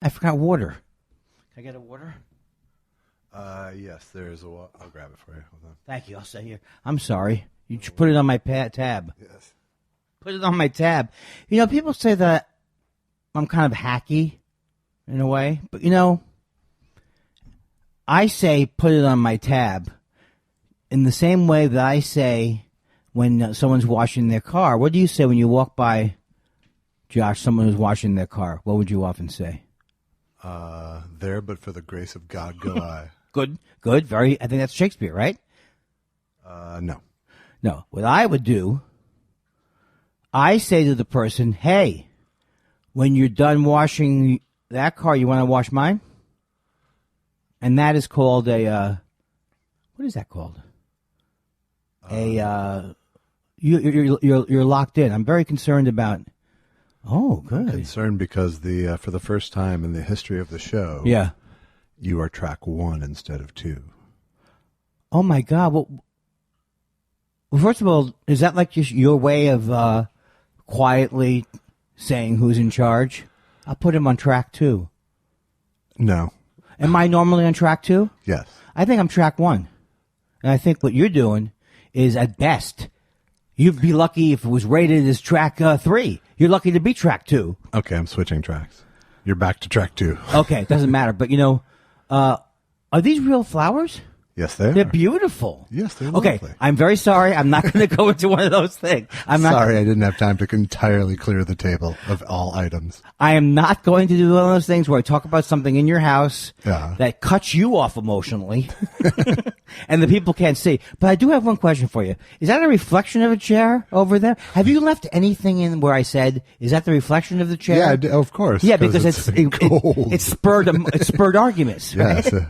I forgot water. Can I get a water? Yes, there is a water. I'll grab it for you. Hold on. Thank you. I'll stay here. I'm sorry. You should put it on my tab. Yes. Put it on my tab. You know, people say that I'm kind of hacky in a way, but you know, I say put it on my tab in the same way that I say when someone's washing their car. What do you say when you walk by, Josh, someone who's washing their car? What would you often say? There, but for the grace of God go I. Good. Very. I think that's Shakespeare, right? No. No. What I would do, I say to the person, hey, when you're done washing that car, you want to wash mine? And that is called a, what is that called? You're locked in. I'm very concerned about. Oh, good. I'm concerned because for the first time in the history of the show, Yeah. you are track 1 instead of 2. Oh my God. Well, first of all, is that like just your way of quietly saying who's in charge? I'll put him on track 2. No. Am I normally on track 2? Yes. I think I'm track 1. And I think what you're doing is, at best, you'd be lucky if it was rated as track 3. You're lucky to be track 2. Okay, I'm switching tracks. You're back to track 2. Okay, it doesn't matter. But, you know, are these real flowers? Yes, they are. They're beautiful. Yes, they're okay, lovely. I'm very sorry. I'm not going to go into one of those things. Sorry, I didn't have time to entirely clear the table of all items. I am not going to do one of those things where I talk about something in your house that cuts you off emotionally and the people can't see. But I do have one question for you. Is that a reflection of a chair over there? Have you left anything in where I said, is that the reflection of the chair? Yeah, of course. Yeah, because it's it spurred arguments. Right? Yes.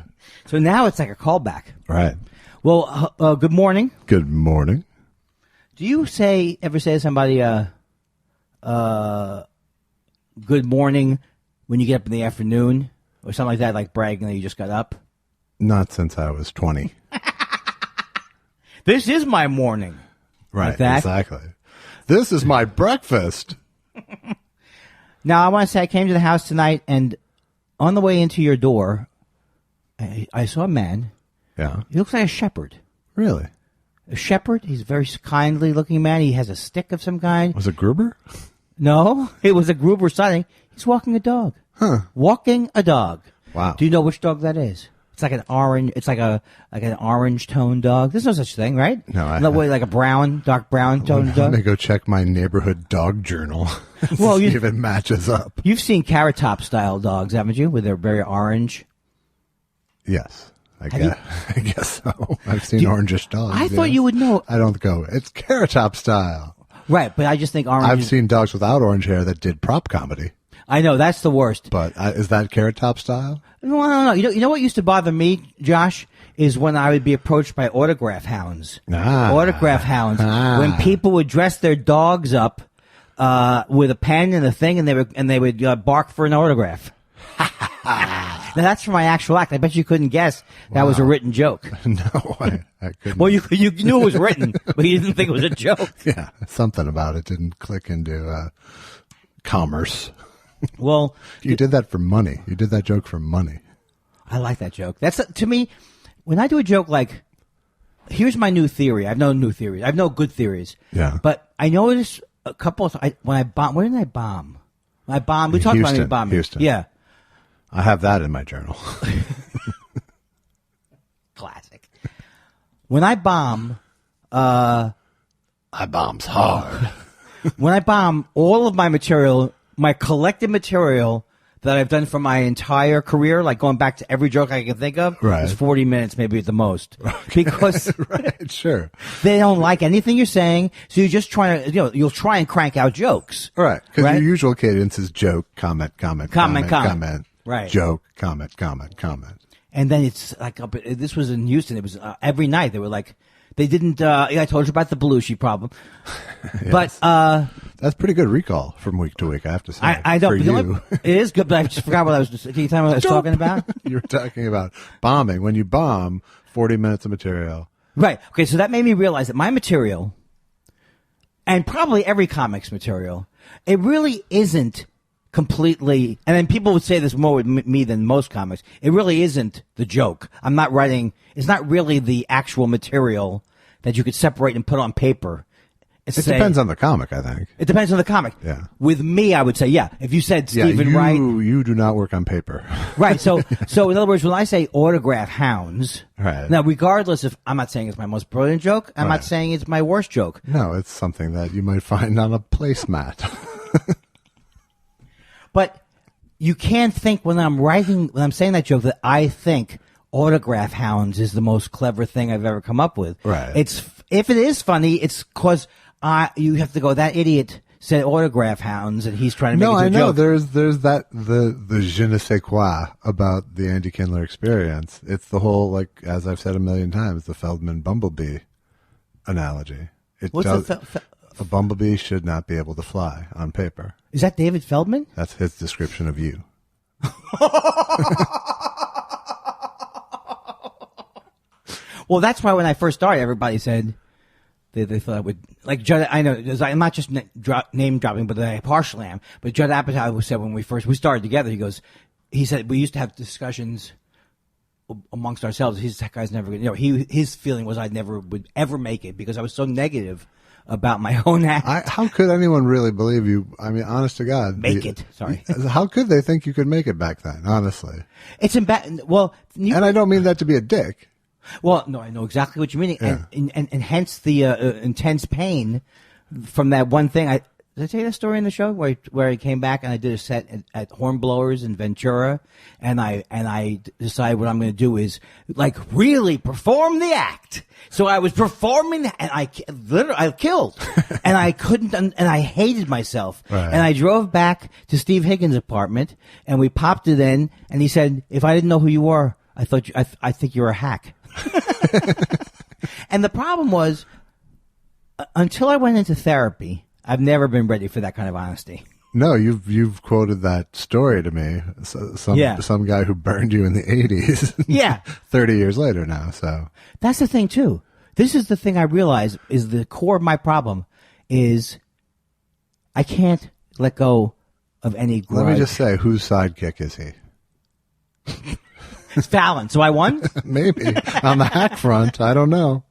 So now it's like a callback. Right. Well, good morning. Good morning. Do you ever say to somebody, good morning when you get up in the afternoon or something like that, like bragging that you just got up? Not since I was 20. This is my morning. Right, like that. Exactly. This is my breakfast. Now, I want to say I came to the house tonight, and on the way into your door, I saw a man. Yeah. He looks like a shepherd. Really? A shepherd? He's a very kindly looking man. He has a stick of some kind. Was it Gruber? No, it was a Gruber sighting. He's walking a dog. Huh. Walking a dog. Wow. Do you know which dog that is? It's like an orange. It's like an orange toned dog. There's no such thing, right? No, way like a dark brown toned dog. Let me go check my neighborhood dog journal. Well, see if it matches up. You've seen Carrot Top style dogs, haven't you? Where they're very orange. Yes, I guess so. I've seen orangish dogs. I thought you would know. I don't go. It's Carrot Top style. Right, but I just think orange. I've seen dogs without orange hair that did prop comedy. I know, that's the worst. But is that Carrot Top style? No, I don't know. You know what used to bother me, Josh, is when I would be approached by autograph hounds. Autograph hounds. When people would dress their dogs up with a pen and a thing, and they would bark for an autograph. Now that's for my actual act. I bet you couldn't guess that was a written joke. No, I couldn't. Well, you knew it was written, but you didn't think it was a joke. Yeah, something about it didn't click into commerce. Well, you did that for money. You did that joke for money. I like that joke. That's to me, when I do a joke like, here's my new theory. I have no new theories. I have no good theories. Yeah. But I noticed a couple of when I bomb. Where did I bomb? I bombed. We talked about me bombing. Houston. Yeah. I have that in my journal. Classic. When I bomb, I bombs hard. When I bomb, all of my material, my collected material that I've done for my entire career, like going back to every joke I can think of, is 40 minutes maybe at the most. Okay. Because right, sure. They don't like anything you're saying, so you're just trying to, you'll try and crank out jokes. Right. Because your usual cadence is joke, comment. Right. Joke, comment. And then it's like, this was in Houston, it was every night they were like, they didn't, I told you about the Belushi problem. Yes. But, that's pretty good recall from week to week, I have to say. I don't, for you. It is good, but I just forgot what I was, can you tell me what I was talking about? You were talking about bombing. When you bomb, 40 minutes of material. Right. Okay. So that made me realize that my material, and probably every comic's material, it really isn't completely, and then people would say this more with me than most comics. It really isn't the joke. I'm not writing. It's not really the actual material that you could separate and put on paper. It depends on the comic, I think. It depends on the comic. Yeah. With me, I would say, yeah. If you said Stephen Wright, you do not work on paper. Right. So in other words, when I say autograph hounds, right. Now regardless if I'm not saying it's my most brilliant joke, I'm not saying it's my worst joke. No, it's something that you might find on a placemat. But you can't think when I'm saying that joke that I think autograph hounds is the most clever thing I've ever come up with. Right. If it is funny, it's because you have to go, that idiot said autograph hounds and he's trying to make it a joke. No, I know. There's that, the je ne sais quoi about the Andy Kindler experience. It's the whole, like, as I've said a million times, the Feldman Bumblebee analogy. A bumblebee should not be able to fly on paper. Is that David Feldman? That's his description of you. Well, that's why when I first started, everybody said they thought I would, like Judd. I know I'm not just name dropping, but I partially am. But Judd Apatow said when we started together, he said we used to have discussions amongst ourselves. That guy's never going. His feeling was I never would ever make it because I was so negative about my own act. How could anyone really believe you? I mean, honest to God. Sorry. How could they think you could make it back then, honestly? It's well. And I don't mean that to be a dick. Well, no, I know exactly what you mean. Yeah. And hence the intense pain from that one thing. Did I tell you that story in the show where I came back and I did a set at Hornblowers in Ventura, and I decided what I'm going to do is like really perform the act. So I was performing, and I killed, and I couldn't, and I hated myself. Right. And I drove back to Steve Higgins' apartment, and we popped it in, and he said, "If I didn't know who you were, I think you're a hack." And the problem was, until I went into therapy, I've never been ready for that kind of honesty. No, you've quoted that story to me. Some guy who burned you in the 80s. Yeah. 30 years later now, so. That's the thing, too. This is the thing I realize is the core of my problem is I can't let go of any grudge. Let me just say, whose sidekick is he? It's Fallon. So I won? Maybe. On the hack front, I don't know.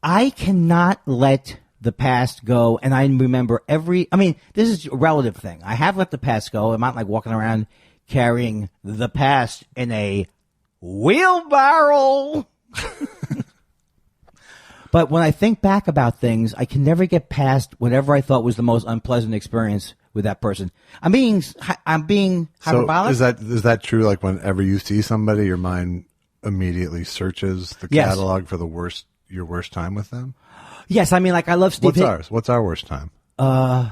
I cannot let the past go, and I remember this is a relative thing. I have let the past go. I'm not like walking around carrying the past in a wheelbarrow. But when I think back about things, I can never get past whatever I thought was the most unpleasant experience with that person. I'm being hyperbolic. So is that true? Like whenever you see somebody, your mind immediately searches the catalog for your worst time with them? Yes, I mean, like I love Steve. What's ours? What's our worst time? No.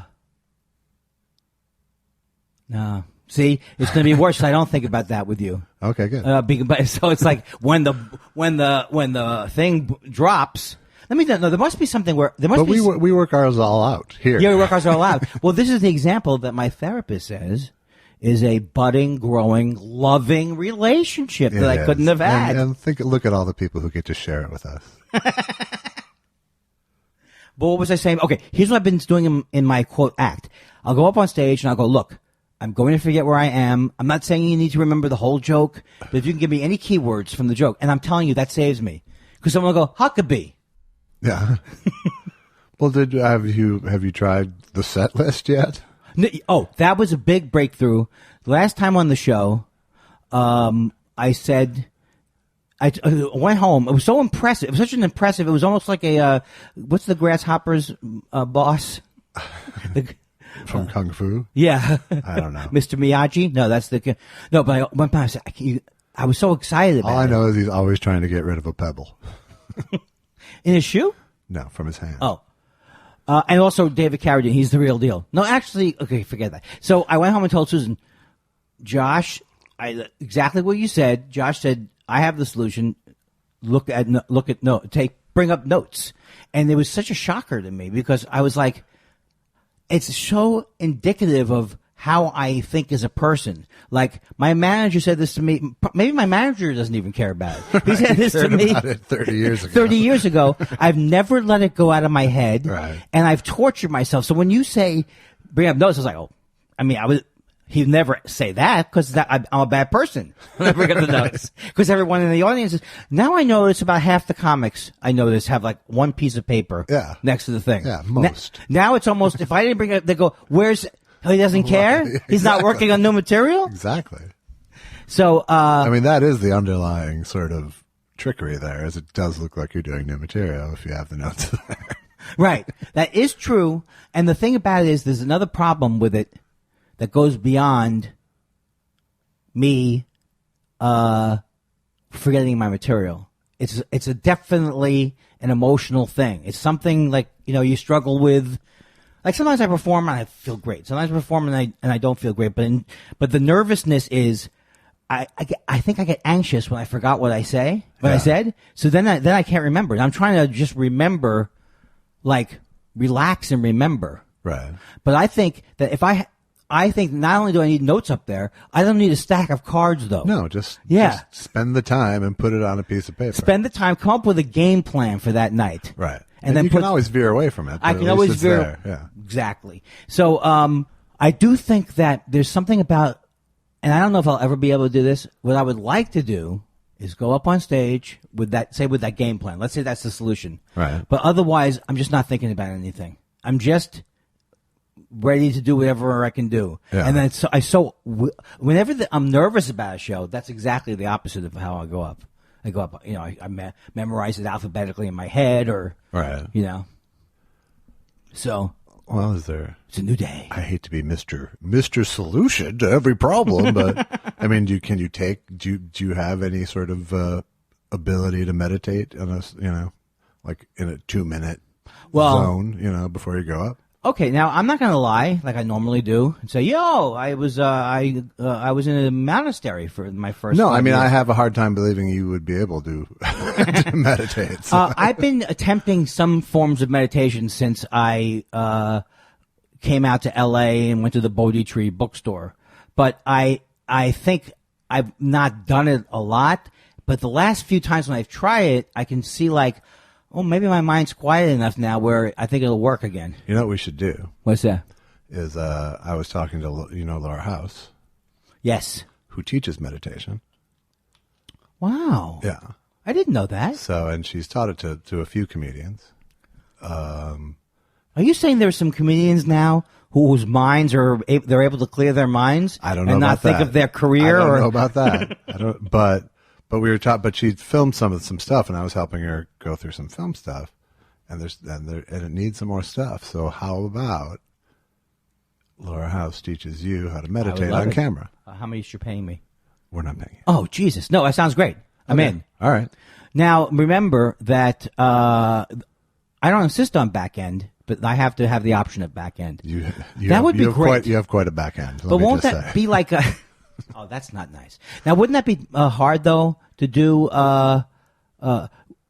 See, it's going to be worse. I don't think about that with you. Okay, good. So it's like when the thing drops. Let me know. There must be something where there must. But we work ours all out here. Yeah, we work ours all out. Well, this is the example that my therapist says is a budding, growing, loving relationship that I couldn't have had. And look at all the people who get to share it with us. But what was I saying? Okay, here's what I've been doing in my quote act. I'll go up on stage and I'll go, look, I'm going to forget where I am. I'm not saying you need to remember the whole joke, but if you can give me any keywords from the joke, and I'm telling you that saves me, because someone will go Huckabee. Yeah. Well, have you tried the set list yet? Oh, that was a big breakthrough. The last time on the show, I said. I went home. It was so impressive. It was such an impressive. It was almost like what's the grasshopper's boss? From Kung Fu? Yeah. I don't know. Mr. Miyagi? No, that's the. No, but I was so excited about it. All I know is he's always trying to get rid of a pebble. In his shoe? No, from his hand. Oh. And also David Carradine. He's the real deal. No, actually, okay, forget that. So I went home and told Susan, Josh, exactly what you said. Josh said, I have the solution. Bring up notes. And it was such a shocker to me because I was like, it's so indicative of how I think as a person. Like, my manager said this to me. Maybe my manager doesn't even care about it. He said this to me 30 years ago. 30 years ago. I've never let it go out of my head. Right. And I've tortured myself. So when you say bring up notes, I was like, oh, I mean, he'd never say that because I'm a bad person. I forget the notes because everyone in the audience is. Now I notice about half the comics I notice have like one piece of paper next to the thing. Yeah, most. Now it's almost, if I didn't bring it, they go, where's, oh, he doesn't care? Exactly. He's not working on new material? Exactly. So, I mean, that is the underlying sort of trickery there, as it does look like you're doing new material if you have the notes there. Right. That is true. And the thing about it is there's another problem with it that goes beyond me forgetting my material. It's definitely an emotional thing. It's something like, you struggle with. Like sometimes I perform and I feel great. Sometimes I perform and I don't feel great. But the nervousness is I think I get anxious when I forgot what I said. So then I can't remember. And I'm trying to just remember, like relax and remember. Right. But I think that I think not only do I need notes up there, I don't need a stack of cards though. No, just spend the time and put it on a piece of paper. Spend the time, come up with a game plan for that night. Right. And then you can always veer away from it. I can always veer. There. Yeah. Exactly. So I do think that there's something about, and I don't know if I'll ever be able to do this. What I would like to do is go up on stage with that game plan. Let's say that's the solution. Right. But otherwise, I'm just not thinking about anything. I'm just ready to do whatever I can do. Yeah. And then whenever I'm nervous about a show, that's exactly the opposite of how I go up. I go up, I memorize it alphabetically in my head right. So. Well, it's a new day. I hate to be Mr. Solution to every problem, but I mean, do you have any sort of ability to meditate on like in a 2-minute zone, before you go up? Okay, now I'm not going to lie like I normally do and say, "Yo, I was in a monastery for my first." No, I mean, I have a hard time believing you would be able to, to meditate. So. I've been attempting some forms of meditation since I came out to L.A. and went to the Bodhi Tree bookstore, but I think I've not done it a lot. But the last few times when I've tried it, I can see like, oh, maybe my mind's quiet enough now where I think it'll work again. You know what we should do? What's that? Is I was talking to Laura House. Yes. Who teaches meditation. Wow. Yeah. I didn't know that. So, and she's taught it to a few comedians. Are you saying there's some comedians now whose minds they're able to clear their minds? I don't know and about not think of their career. I don't know about that. But we were taught. But she filmed some stuff, and I was helping her go through some film stuff, and it needs some more stuff. So how about Laura House teaches you how to meditate on camera? How much you're paying me? We're not paying you. Oh Jesus! No, that sounds great. I'm in. All right. Now remember that I don't insist on back end, but I have to have the option of back end. That would be great. You have quite a back end. But won't that be like a? Oh, that's not nice. Now, wouldn't that be hard though to do?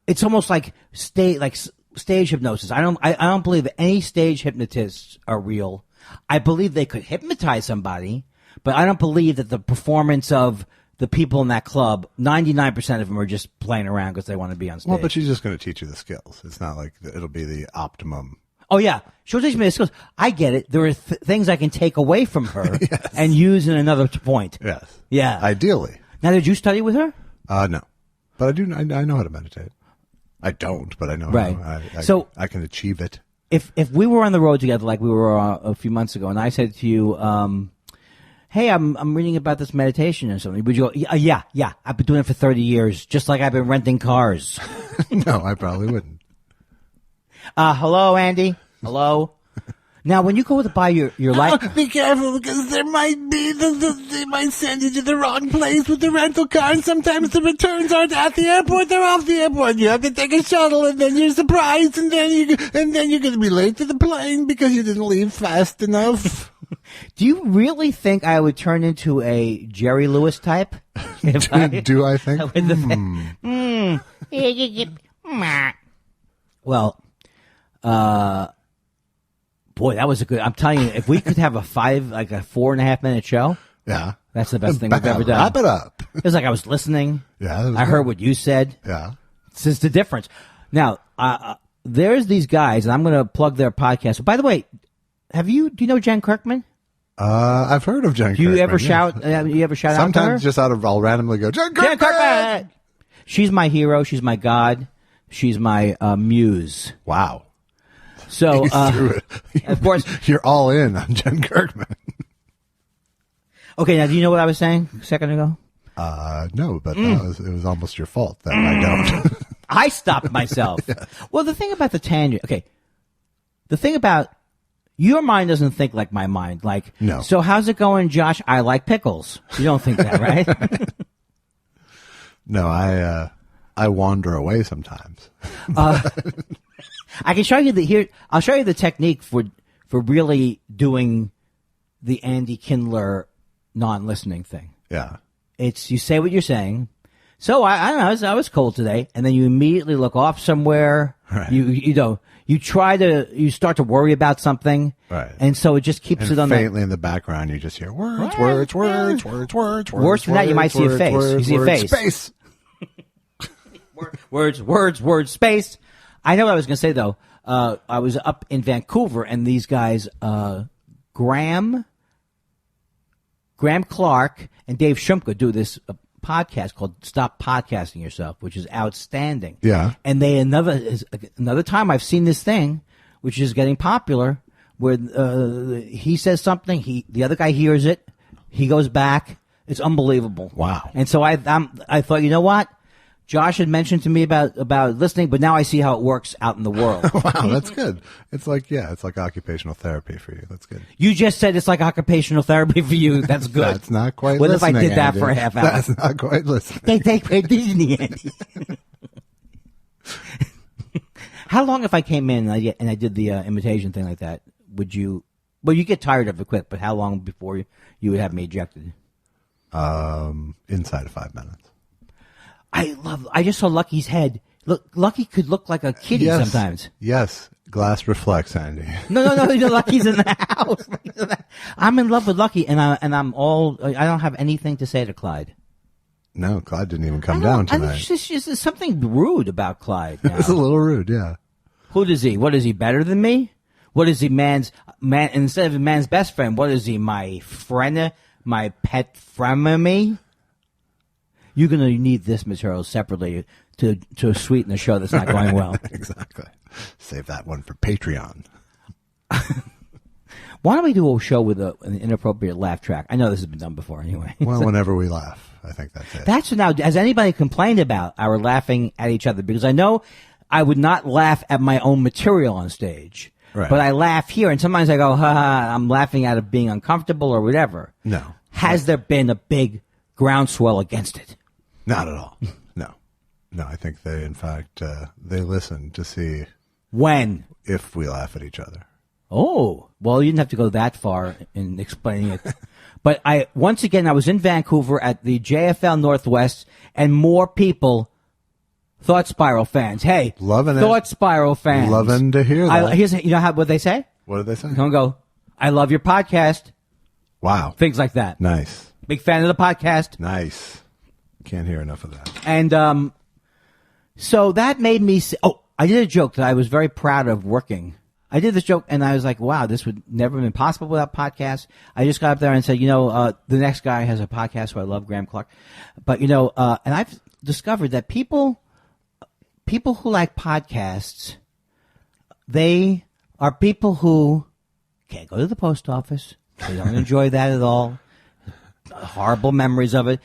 It's almost like stage hypnosis. I don't believe that any stage hypnotists are real. I believe they could hypnotize somebody, but I don't believe that the performance of the people in that club, 99% of them are just playing around because they want to be on stage. Well, but she's just going to teach you the skills. It's not like it'll be the optimum. Oh, yeah. She'll teach me the skills. I get it. There are things I can take away from her yes. and use in another point. Yes. Yeah. Ideally. Now, did you study with her? No. But I do. I know how to meditate. I don't, but I know right. how. I can achieve it. If we were on the road together like we were a few months ago, and I said to you, hey, I'm reading about this meditation or something, would you go, yeah, I've been doing it for 30 years, just like I've been renting cars? No, I probably wouldn't. Hello, Andy. Hello. Now, when you go to buy your life, be careful because there might be they might send you to the wrong place with the rental car, and sometimes the returns aren't at the airport; they're off the airport. You have to take a shuttle, and then you're surprised, and then you're going to be late to the plane because you didn't leave fast enough. Do you really think I would turn into a Jerry Lewis type? Do I think? Well, boy, that was a good. I'm telling you, if we could have a 4.5 minute show, yeah, that's the best thing we've ever done. Wrap it up. It was like I was listening. Yeah, I heard what you said. Yeah, this is the difference. Now, there's these guys, and I'm going to plug their podcast. By the way, do you know Jen Kirkman? I've heard of Jen Kirkman. Do you ever shout? You ever shout out to her? Sometimes just I'll randomly go, Jen Kirkman! She's my hero. She's my god. She's my muse. Wow. So, of course, you're all in on Jen Kirkman. Okay, now do you know what I was saying a second ago? No, but it was almost your fault that I don't. I stopped myself. Yes. Well, the thing about the tangent, the thing about your mind doesn't think like my mind. Like, no. So how's it going, Josh? I like pickles. You don't think that, right? No, I wander away sometimes. I can show you I'll show you the technique for really doing the Andy Kindler non-listening thing. Yeah. It's you say what you're saying. So I don't know. I was cold today, and then you immediately look off somewhere. Right. You start to worry about something. Right. And so it just keeps it on faintly in the background. You just hear words. Worse than that, you might see a face. You see a face. Space. Words, space. I know what I was going to say, though. I was up in Vancouver, and these guys, Graham Clark and Dave Shumka do this podcast called Stop Podcasting Yourself, which is outstanding. Yeah. And another time I've seen this thing, which is getting popular, where he says something, the other guy hears it, he goes back. It's unbelievable. Wow. And so I thought, you know what? Josh had mentioned to me about listening, but now I see how it works out in the world. Wow, that's good. It's like occupational therapy for you. That's good. You just said it's like occupational therapy for you. That's good. That's not quite what listening, if I did that Andy? for a half hour? That's not quite listening. They take me Disney, Andy. How long if I came in and I did the imitation thing like that, would you... Well, you get tired of it quick, but how long before you would have me ejected? Inside of 5 minutes. I just saw Lucky's head. Look, Lucky could look like a kitty sometimes. Yes. Glass reflects, Andy. No, Lucky's in the house. I'm in love with Lucky, and I don't have anything to say to Clyde. No, Clyde didn't even come down tonight. It's just something rude about Clyde now. It's a little rude, yeah. Who is he? What is he, better than me? What is he, man? Instead of a man's best friend, what is he, my friend, my pet frenemy? You're going to need this material separately to sweeten the show that's not going well. Exactly. Save that one for Patreon. Why don't we do a show with an inappropriate laugh track? I know this has been done before anyway. Well, whenever we laugh, I think that's it. That's now. Has anybody complained about our laughing at each other? Because I know I would not laugh at my own material on stage. Right. But I laugh here, and sometimes I go, ha ha, I'm laughing out of being uncomfortable or whatever. No. Has there been a big groundswell against it? Not at all. No, I think they listen to see when if we laugh at each other. Oh, well, you didn't have to go that far in explaining it. But I was in Vancouver at the JFL Northwest, and more people, Thought Spiral fans. Hey, loving Thought Spiral fans. Loving to hear that. You know what they say? What did they say? Don't go, I love your podcast. Wow. Things like that. Nice. Big fan of the podcast. Nice. Can't hear enough of that. And so that made me I did a joke that I was very proud of working. I did this joke, and I was like, wow, this would never have been possible without podcasts. I just got up there and said, the next guy has a podcast, so I love Graham Clark. But, and I've discovered that people who like podcasts, they are people who can't go to the post office. They don't enjoy that at all. Horrible memories of it.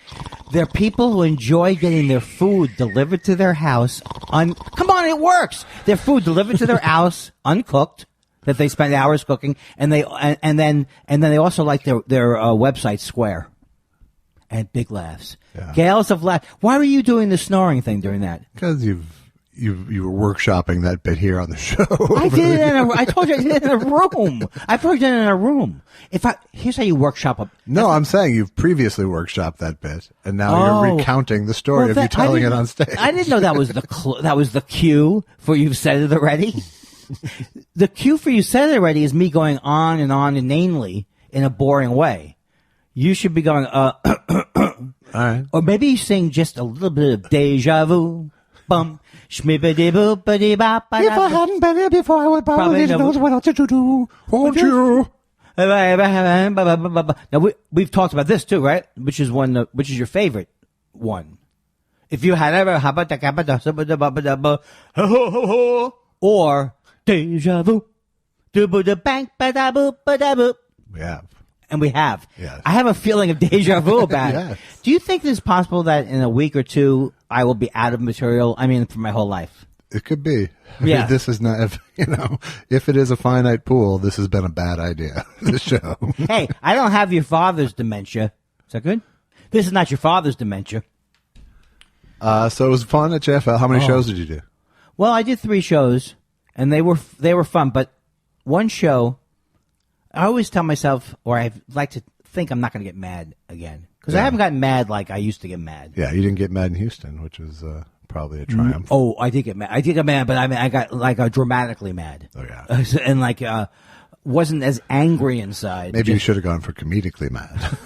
They're people who enjoy getting their food delivered to their house. Come on, it works. Their food delivered to their house uncooked, that they spend hours cooking, and then they also like their website square. And big laughs, gales of laugh. Why were you doing the snoring thing during that? Because you were workshopping that bit here on the show. I did it I told you I did it in a room. I probably did it in a room. Here's how you workshop a... No, I'm saying you've previously workshopped that bit, and now you're recounting the story of you telling it on stage. I didn't know that was the cue for you've said it already. The cue for you said it already is me going on and inanely in a boring way. You should be going, all right. Or maybe you sing just a little bit of deja vu. Bum. If I hadn't been here before, I would probably know what else to do. Won't you? Now we've talked about this too, right? Which is your favorite one? If you had ever or deja vu, We have. and we have. Yes. I have a feeling of deja vu about Yes. it. Do you think it's possible that in a week or two I will be out of material? I mean, for my whole life. It could be. Yeah. This is not, if it is a finite pool, this has been a bad idea, this show. Hey, I don't have your father's dementia. Is that good? This is not your father's dementia. So it was fun at JFL. How many shows did you do? Well, I did 3 shows, and they were fun. But one show, I always tell myself, or I like to think I'm not going to get mad again. Because I haven't gotten mad like I used to get mad. Yeah, you didn't get mad in Houston, which was probably a triumph. Oh, I did get mad. I did get mad, but I got dramatically mad. Oh, yeah. And wasn't as angry inside. Maybe you should have gone for comedically mad.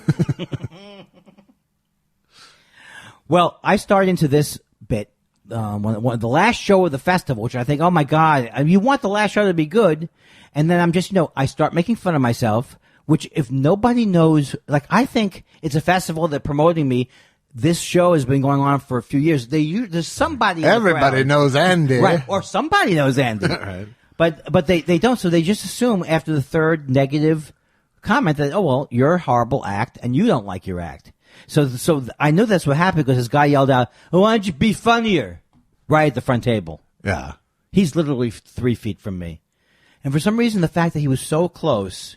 Well, I started into this bit when the last show of the festival, which I think, oh my God, you want the last show to be good. And then I'm just, I start making fun of myself, which if nobody knows, I think it's a festival that promoting me. This show has been going on for a few years. There's somebody. Everybody knows Andy. Right. Or somebody knows Andy. Right. But they don't. So they just assume after the third negative comment that, oh, well, you're a horrible act and you don't like your act. So I know that's what happened because this guy yelled out, oh, why don't you be funnier? Right at the front table. Yeah. He's literally 3 feet from me. And for some reason, the fact that he was so close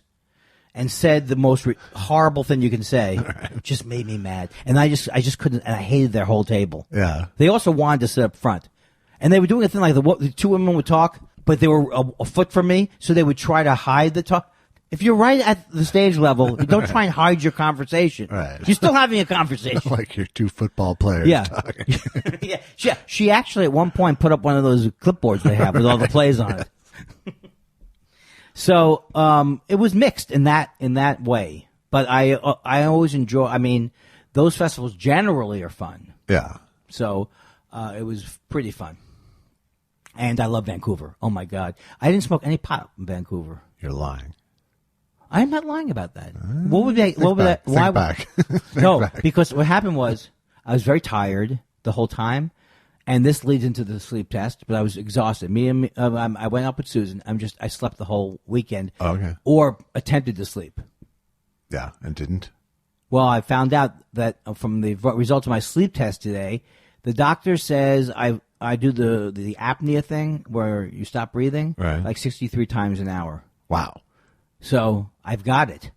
and said the most horrible thing you can say just made me mad. And I just couldn't, and I hated their whole table. Yeah. They also wanted to sit up front. And they were doing a thing like the 2 women would talk, but they were a foot from me, so they would try to hide the talk. If you're right at the stage level, don't try and hide your conversation. Right. You're still having a conversation. Like your 2 football players talking. Yeah. She actually at one point put up one of those clipboards they have with all the plays on it. So it was mixed in that way. But I always enjoy. I mean, those festivals generally are fun. Yeah. So it was pretty fun. And I love Vancouver. Oh my God, I didn't smoke any pot in Vancouver. You're lying. I'm not lying about that. What would that? Think back. No, because what happened was I was very tired the whole time, and this leads into the sleep test. But I was exhausted. I went up with Susan. I slept the whole weekend. Oh, okay. Or attempted to sleep. Yeah, and didn't. Well, I found out that from the results of my sleep test today, the doctor says I do the apnea thing where you stop breathing like 63 times an hour. Wow. So I've got it.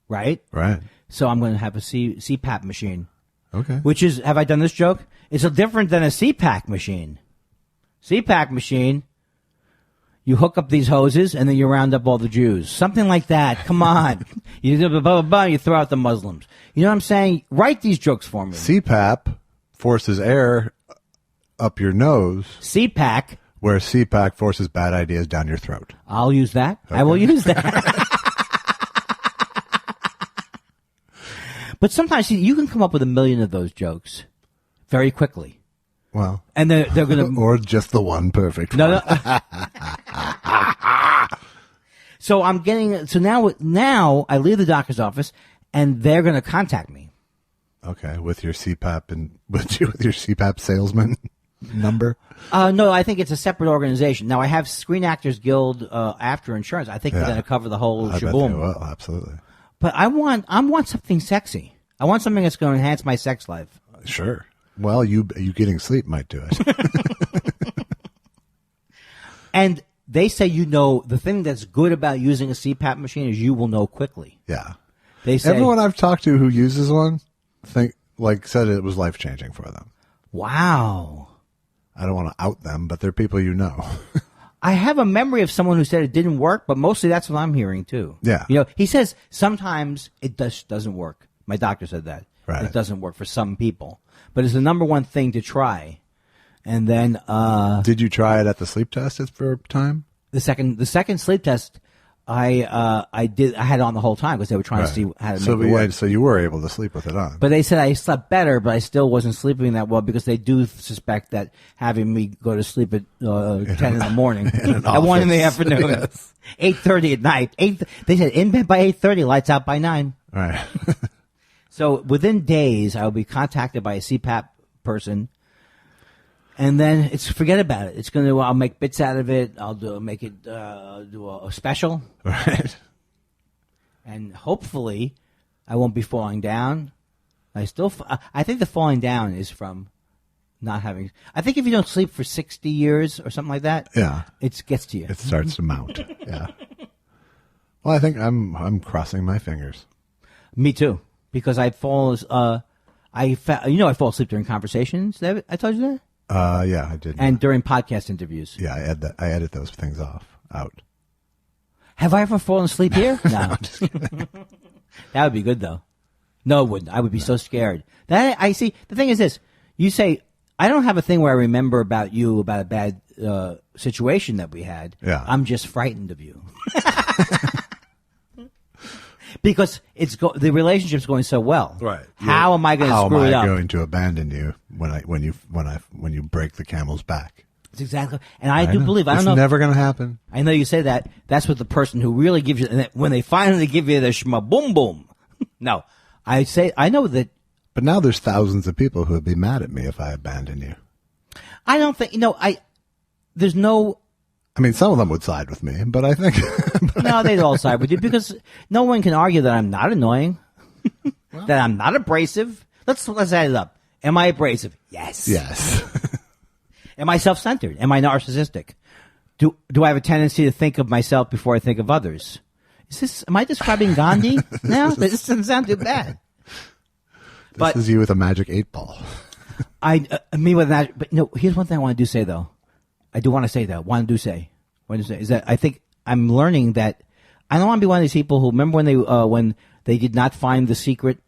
Right? Right. So I'm going to have a CPAP machine. Okay. Which is, have I done this joke? It's different than a CPAC machine. CPAC machine, you hook up these hoses and then you round up all the Jews. Something like that. Come on. You do blah, blah, blah, you throw out the Muslims. You know what I'm saying? Write these jokes for me. CPAP forces air up your nose. CPAC. Where CPAC forces bad ideas down your throat. I'll use that. Okay. I will use that. But sometimes you can come up with 1 million of those jokes very quickly. Well, and they're going to, or just the one perfect. No. So now I leave the doctor's office, and they're going to contact me. Okay, with your CPAP and with your CPAP salesman number. No, I think it's a separate organization. Now I have Screen Actors Guild after insurance. I think they're going to cover the whole shaboom. Well, absolutely. But I want something sexy. I want something that's going to enhance my sex life. Sure. Well, you getting sleep might do it. And they say the thing that's good about using a CPAP machine is you will know quickly. Yeah. They say everyone I've talked to who uses one said it was life changing for them. Wow. I don't want to out them, but they're people you know. I have a memory of someone who said it didn't work, but mostly that's what I'm hearing too. Yeah. He says sometimes it doesn't work. My doctor said that. Right. It doesn't work for some people. But it's the number one thing to try. And then did you try it at the sleep test for time? The second sleep test, I had it on the whole time because they were trying to see how to make it work. So you were able to sleep with it on. But they said I slept better, but I still wasn't sleeping that well because they do suspect that having me go to sleep at 10 in the morning, at 1 in the afternoon, 8:30 at night. They said in bed by 8:30, lights out by 9. Right. So within days, I will be contacted by a CPAP person. And then forget about it. I'll make bits out of it. I'll do a special. Right. And hopefully I won't be falling down. I think the falling down is from not having, I think if you don't sleep for 60 years or something like that. Yeah. It gets to you. It starts to mount. Yeah. Well, I think I'm crossing my fingers. Me too. Because I fall asleep during conversations. I told you that? Yeah, I did. And during podcast interviews. Yeah, I edit those things out. Have I ever fallen asleep here? No. I'm just kidding. That would be good, though. No, it wouldn't. I would be so scared. I see. The thing is this. You say, I don't have a thing where I remember about a bad situation that we had. Yeah. I'm just frightened of you. Because the relationship's going so well. Right. How am I going to screw it up? How am I going to abandon you when you break the camel's back? That's exactly. And I do believe. I don't know. It's never going to happen. I know you say that. That's what the person who really gives you, and when they finally give you the shma boom boom. No, I know that. But now there's thousands of people who would be mad at me if I abandon you. I don't think. There's no. I mean, some of them would side with me, but I think... No, they'd all side with you because no one can argue that I'm not annoying, that I'm not abrasive. Let's add it up. Am I abrasive? Yes. Yes. Am I self-centered? Am I narcissistic? Do I have a tendency to think of myself before I think of others? Am I describing Gandhi now? This doesn't sound too bad. This is you with a magic 8-ball. Me with that. But here's one thing I want to say though. I do want to say that. Want to say is that I think I'm learning that I don't want to be one of these people who remember when they did not find the secret,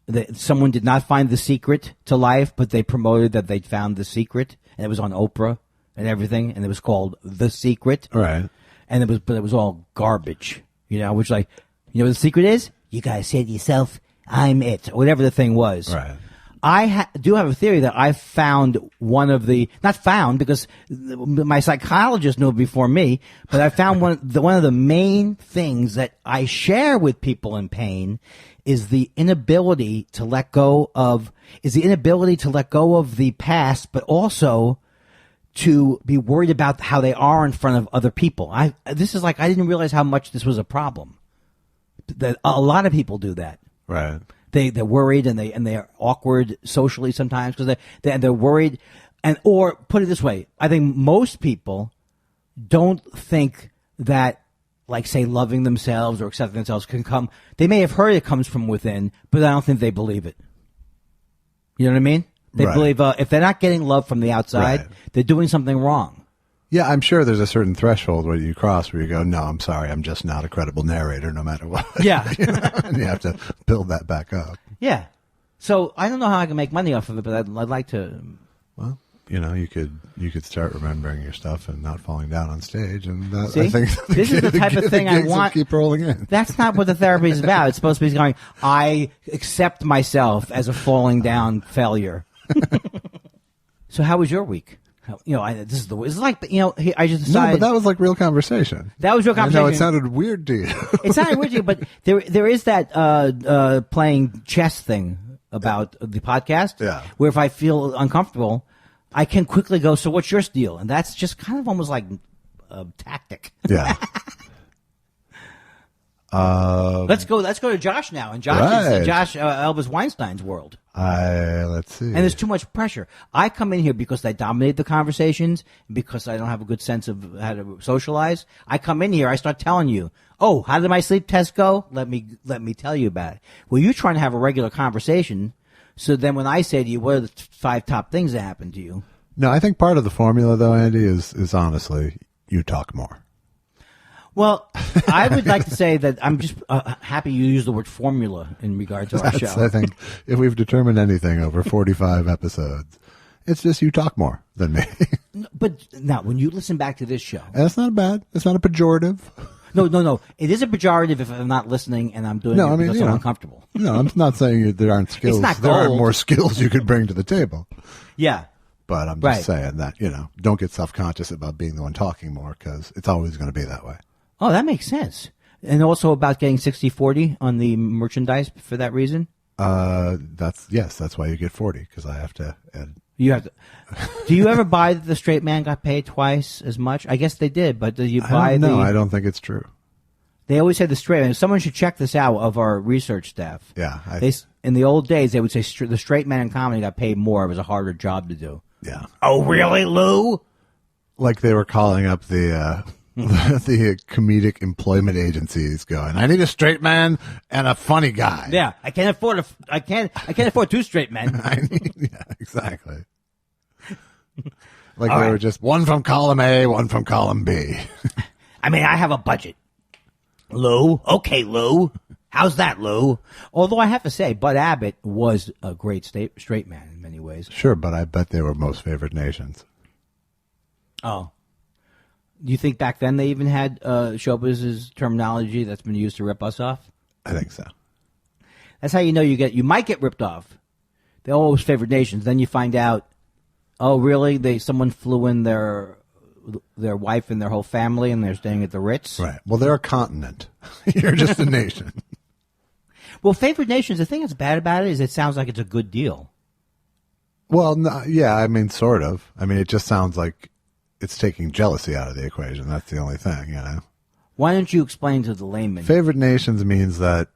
that someone did not find the secret to life, but they promoted that they'd found the secret, and it was on Oprah and everything, and it was called The Secret, right? And it was all garbage, which what the secret is? You gotta say to yourself, "I'm it," or whatever the thing was, right? I do have a theory that I found not found because my psychologist knew it before me, but I found one of the main things that I share with people in pain is the inability to let go of the past, but also to be worried about how they are in front of other people. This is like, I didn't realize how much this was a problem. That a lot of people do that. Right. They're worried and they're awkward socially sometimes because they're worried, or put it this way, I think most people don't think that, like, say, loving themselves or accepting themselves can come. They may have heard it comes from within, but I don't think they believe it. You know what I mean? They believe if they're not getting love from the outside, they're doing something wrong. Yeah, I'm sure there's a certain threshold where you cross where you go, no, I'm sorry, I'm just not a credible narrator no matter what. Yeah. And you have to build that back up. Yeah. So I don't know how I can make money off of it, but I'd like to. Well, you could start remembering your stuff and not falling down on stage. And See? I think this is the type of thing I want. Keep rolling in. That's not what the therapy is about. It's supposed to be going, I accept myself as a falling down failure. So how was your week? This is like, I just decided. No, but that was like real conversation. That was real conversation. No, it sounded weird to you. It sounded weird to you, but there is that playing chess thing about the podcast. Yeah. Where if I feel uncomfortable, I can quickly go, so what's your deal? And that's just kind of almost like a tactic. Yeah. Let's go to Josh now. And Josh is Elvis Weinstein's world. Let's see. And there's too much pressure. I come in here because I dominate the conversations, because I don't have a good sense of how to socialize. I come in here, I start telling you, oh, how did my sleep test go? Let me tell you about it. Well, you're trying to have a regular conversation. So then when I say to you, what are the 5 top things that happened to you? No, I think part of the formula, though, Andy, is honestly, you talk more. Well, I would like to say that I'm just happy you use the word formula in regard to our show. I think if we've determined anything over 45 episodes, it's just you talk more than me. But now, when you listen back to this show... And it's not bad. It's not a pejorative. No. It is a pejorative if I'm not listening and I'm doing it because I'm uncomfortable. No, I'm not saying there aren't skills. It's not there aren't gold. more skills you could bring to the table. Yeah. But I'm just saying that, don't get self-conscious about being the one talking more because it's always going to be that way. Oh, that makes sense. And also about getting 60-40 on the merchandise for that reason? That's why you get 40 because I have to add. You have to. Do you ever buy that the straight man got paid twice as much? I guess they did, but do you buy No, I don't think it's true. They always say the straight man. Someone should check this out of our research staff. Yeah. In the old days, they would say the straight man in comedy got paid more. It was a harder job to do. Yeah. Oh, really, Lou? Like they were calling up the the comedic employment agencies going, I need a straight man and a funny guy. Yeah. I can't afford two straight men. Yeah, exactly. Like they were just one from column A, one from column B. I mean, I have a budget. Lou? Okay, Lou. How's that, Lou? Although I have to say, Bud Abbott was a great straight man in many ways. Sure, but I bet they were most favored nations. Oh. Do you think back then they even had showbiz's terminology that's been used to rip us off? I think so. That's how you know you might get ripped off. They always favored nations. Then you find out, oh, really? Someone flew in their wife and their whole family, and they're staying at the Ritz. Right. Well, they're a continent. You're just a nation. Well, favored nations. The thing that's bad about it is it sounds like it's a good deal. Well, no, yeah. I mean, sort of. I mean, it just sounds like it's taking jealousy out of the equation. That's the only thing, Why don't you explain to the layman? Favored nations means that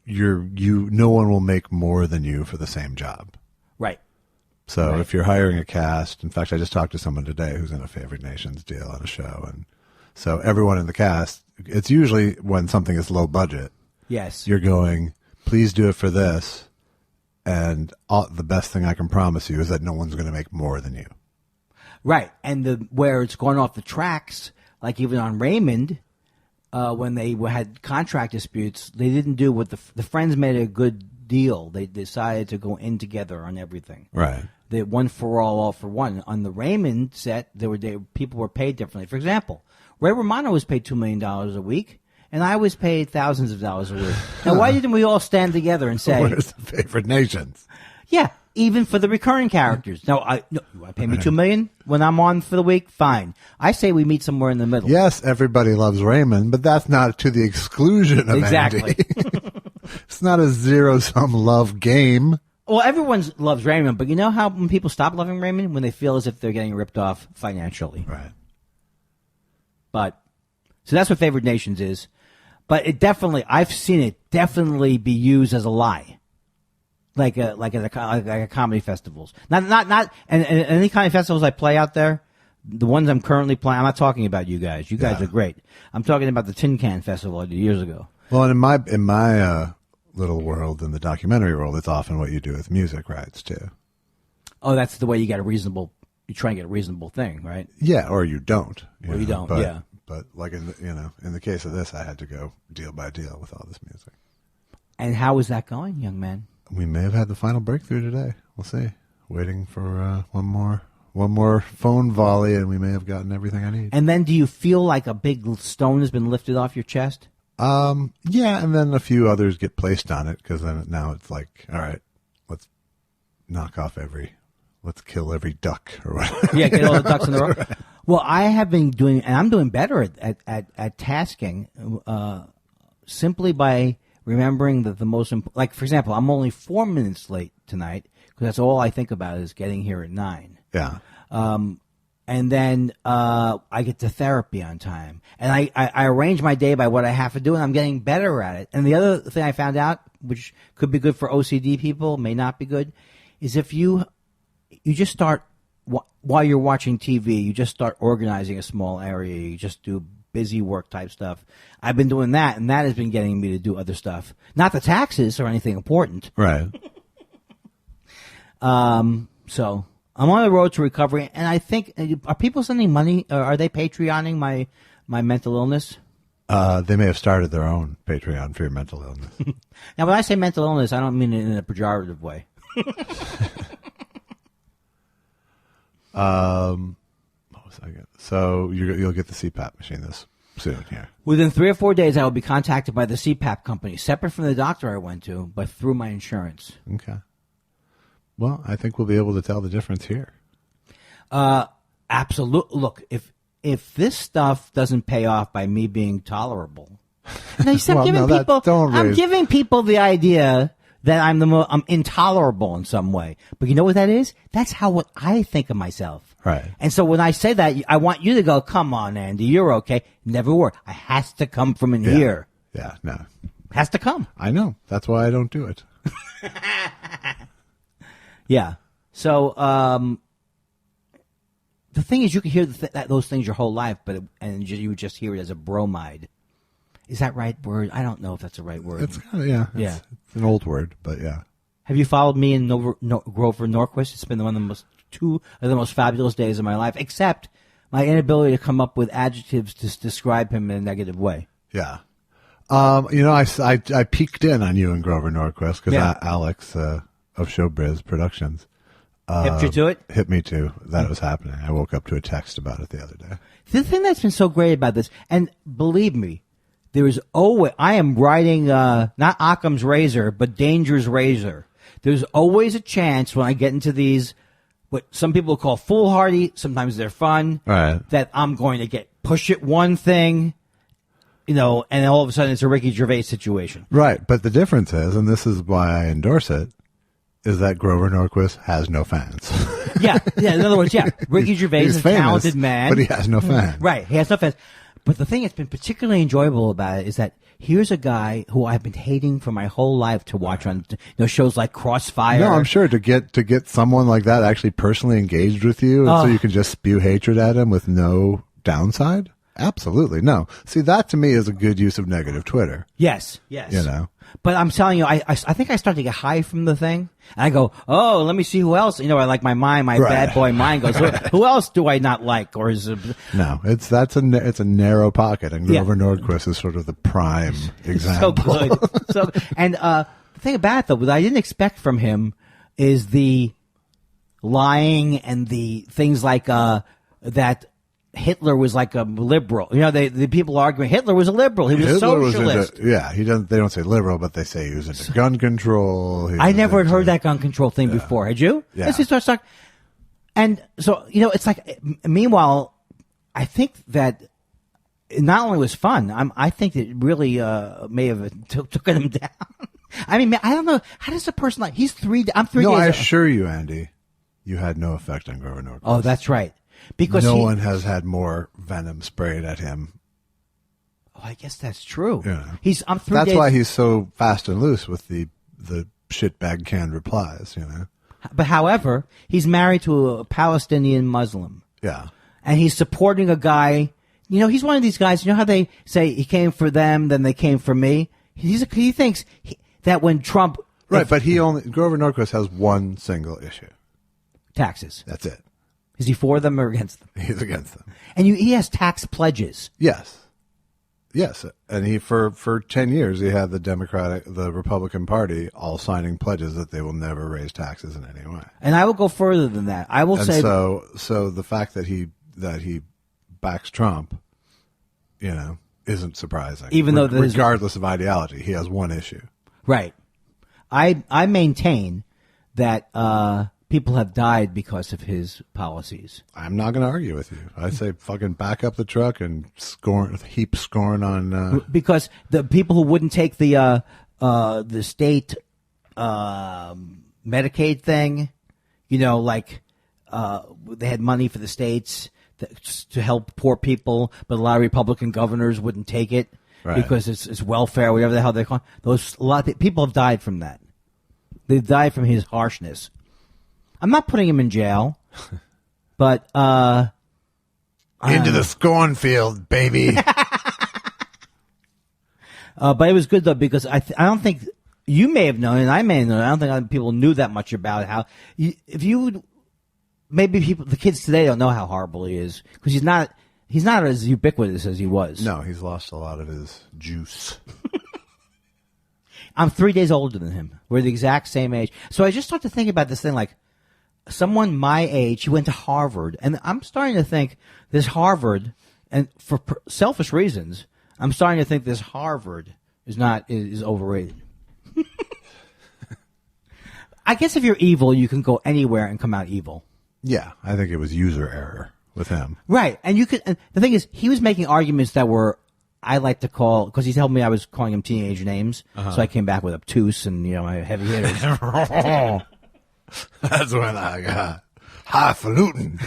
no one will make more than you for the same job. Right. So if you're hiring a cast, in fact, I just talked to someone today who's in a favored nations deal on a show, and so everyone in the cast, it's usually when something is low budget. Yes. You're going, please do it for this, and the best thing I can promise you is that no one's going to make more than you. Right, and where it's gone off the tracks, like even on Raymond, when they had contract disputes, they didn't do what the friends made a good deal. They decided to go in together on everything. Right. They one for all for one. On the Raymond set, people were paid differently. For example, Ray Romano was paid $2 million a week, and I was paid thousands of dollars a week. Now, why didn't we all stand together and say, "Where's the favored nations?" Yeah, even for the recurring characters. No, you want to pay me $2 million when I'm on for the week? Fine. I say we meet somewhere in the middle. Yes, everybody loves Raymond, but that's not to the exclusion of exactly. Andy. It's not a zero-sum love game. Well, everyone loves Raymond, but you know how when people stop loving Raymond? When they feel as if they're getting ripped off financially. Right. So that's what favored nations is. But I've seen it definitely be used as a lie. Like a comedy festivals. Not and any kind of festivals I play out there, the ones I'm currently playing, I'm not talking about you guys. You guys are great. I'm talking about the Tin Can Festival I did years ago. Well, and in my little world, in the documentary world, it's often what you do with music rights too. Oh, that's the way you try and get a reasonable thing, right? Yeah, or you don't. You don't, yeah. But like in the case of this, I had to go deal by deal with all this music. And how is that going, young man? We may have had the final breakthrough today. We'll see. Waiting for one more phone volley, and we may have gotten everything I need. And then, do you feel like a big stone has been lifted off your chest? Yeah, and then a few others get placed on it because then now it's like, all right, let's kill every duck or whatever. Yeah, get all the ducks in a row. Right. Well, I have been doing, and I'm doing better at tasking, simply by remembering that the most important, like, for example, I'm only 4 minutes late tonight because that's all I think about is getting here at 9. Yeah. And then I get to therapy on time. And I arrange my day by what I have to do, and I'm getting better at it. And the other thing I found out, which could be good for OCD people, may not be good, is if you just start, while you're watching TV, you just start organizing a small area. You just do busy work type stuff. I've been doing that, and that has been getting me to do other stuff. Not the taxes or anything important. Right. So I'm on the road to recovery, and I think, are people sending money? Or are they Patreoning my mental illness? They may have started their own Patreon for your mental illness. Now, when I say mental illness, I don't mean it in a pejorative way. What was I getting? So you'll get the CPAP machine this soon here. Within 3 or 4 days, I will be contacted by the CPAP company, separate from the doctor I went to, but through my insurance. Okay. Well, I think we'll be able to tell the difference here. Absolutely. Look, if this stuff doesn't pay off by me being tolerable, I'm giving people the idea that I'm intolerable in some way. But you know what that is? That's what I think of myself. Right. And so when I say that, I want you to go, come on, Andy, you're okay. Never work. It has to come from in here. Yeah, no. Has to come. I know. That's why I don't do it. Yeah. So, the thing is, you can hear those things your whole life, and you would just hear it as a bromide. Is that right word? I don't know if that's the right word. It's an old word, but yeah. Have you followed me in Grover Norquist? It's been two of the most fabulous days of my life, except my inability to come up with adjectives to describe him in a negative way. Yeah. I peeked in on you and Grover Norquist because Alex of Showbiz Productions hit you to it? Hit me to that it was happening. I woke up to a text about it the other day. The thing that's been so great about this, and believe me, I am riding not Occam's razor, but danger's razor. There's always a chance when I get into these, what some people call foolhardy, sometimes they're fun, right, that I'm going to push it one thing, and all of a sudden it's a Ricky Gervais situation. Right, but the difference is, and this is why I endorse it, is that Grover Norquist has no fans. Yeah. In other words, Ricky Gervais is a talented man, but he has no fans. Right, he has no fans. But the thing that's been particularly enjoyable about it is that here's a guy who I've been hating for my whole life to watch on shows like Crossfire. No, I'm sure to get someone like that actually personally engaged with you, and so you can just spew hatred at him with no downside. Absolutely no. See, that to me is a good use of negative Twitter. Yes. But I'm telling you, I think I start to get high from the thing. And I go, oh, let me see who else. I like my mind, my bad boy mind goes, who else do I not like? Or is it... No, it's a narrow pocket, and Grover Norquist is sort of the prime example. So good. And the thing about it, though, what I didn't expect from him is the lying and the things like that Hitler was like a liberal. The people arguing Hitler was a liberal. He was a socialist. They don't say liberal, but they say he was into gun control. I never had heard that gun control thing before. Had you? Yeah. As he starts talking. And so, it's like, meanwhile, I think that it not only was fun, I think it really may have took him down. I mean, I don't know. How does a person I'm 3 days. No, I assure you, Andy, you had no effect on Grover Norquist. Oh, that's right. Because no one has had more venom sprayed at him. Oh, I guess that's true. Yeah. I'm 3 days. That's why he's so fast and loose with the shitbag canned replies, But however, he's married to a Palestinian Muslim. Yeah. And he's supporting a guy. He's one of these guys. You know how they say he came for them, then they came for me? He thinks that when Trump... Right, but Grover Norquist has one single issue. Taxes. That's it. Is he for them or against them? He's against them. And he has tax pledges. Yes. And he for 10 years he had the Republican Party all signing pledges that they will never raise taxes in any way. And I will go further than that. I will say so the fact that he backs Trump, isn't surprising. Even though regardless of ideology, he has one issue. Right. I maintain that people have died because of his policies. I'm not going to argue with you. I say fucking back up the truck and heap scorn on... Because the people who wouldn't take the state Medicaid thing, they had money for the states to help poor people, but a lot of Republican governors wouldn't take it because it's welfare, whatever the hell they call it. A lot of people have died from that. They've died from his harshness. I'm not putting him in jail, but into the scorn field, baby. But it was good though because I don't think you may have known, and I may have known. I don't think other people knew that much about how. The kids today don't know how horrible he is because he's not as ubiquitous as he was. No, he's lost a lot of his juice. I'm 3 days older than him. We're the exact same age. So I just start to think about this thing like someone my age, he went to Harvard. And I'm starting to think this Harvard, and for selfish reasons, I'm starting to think this Harvard is overrated. I guess if you're evil, you can go anywhere and come out evil. Yeah, I think it was user error with him. Right, and the thing is, he was making arguments that were, I like to call, because he told me I was calling him teenage names, so I came back with obtuse and my heavy hitters. That's when I got highfalutin.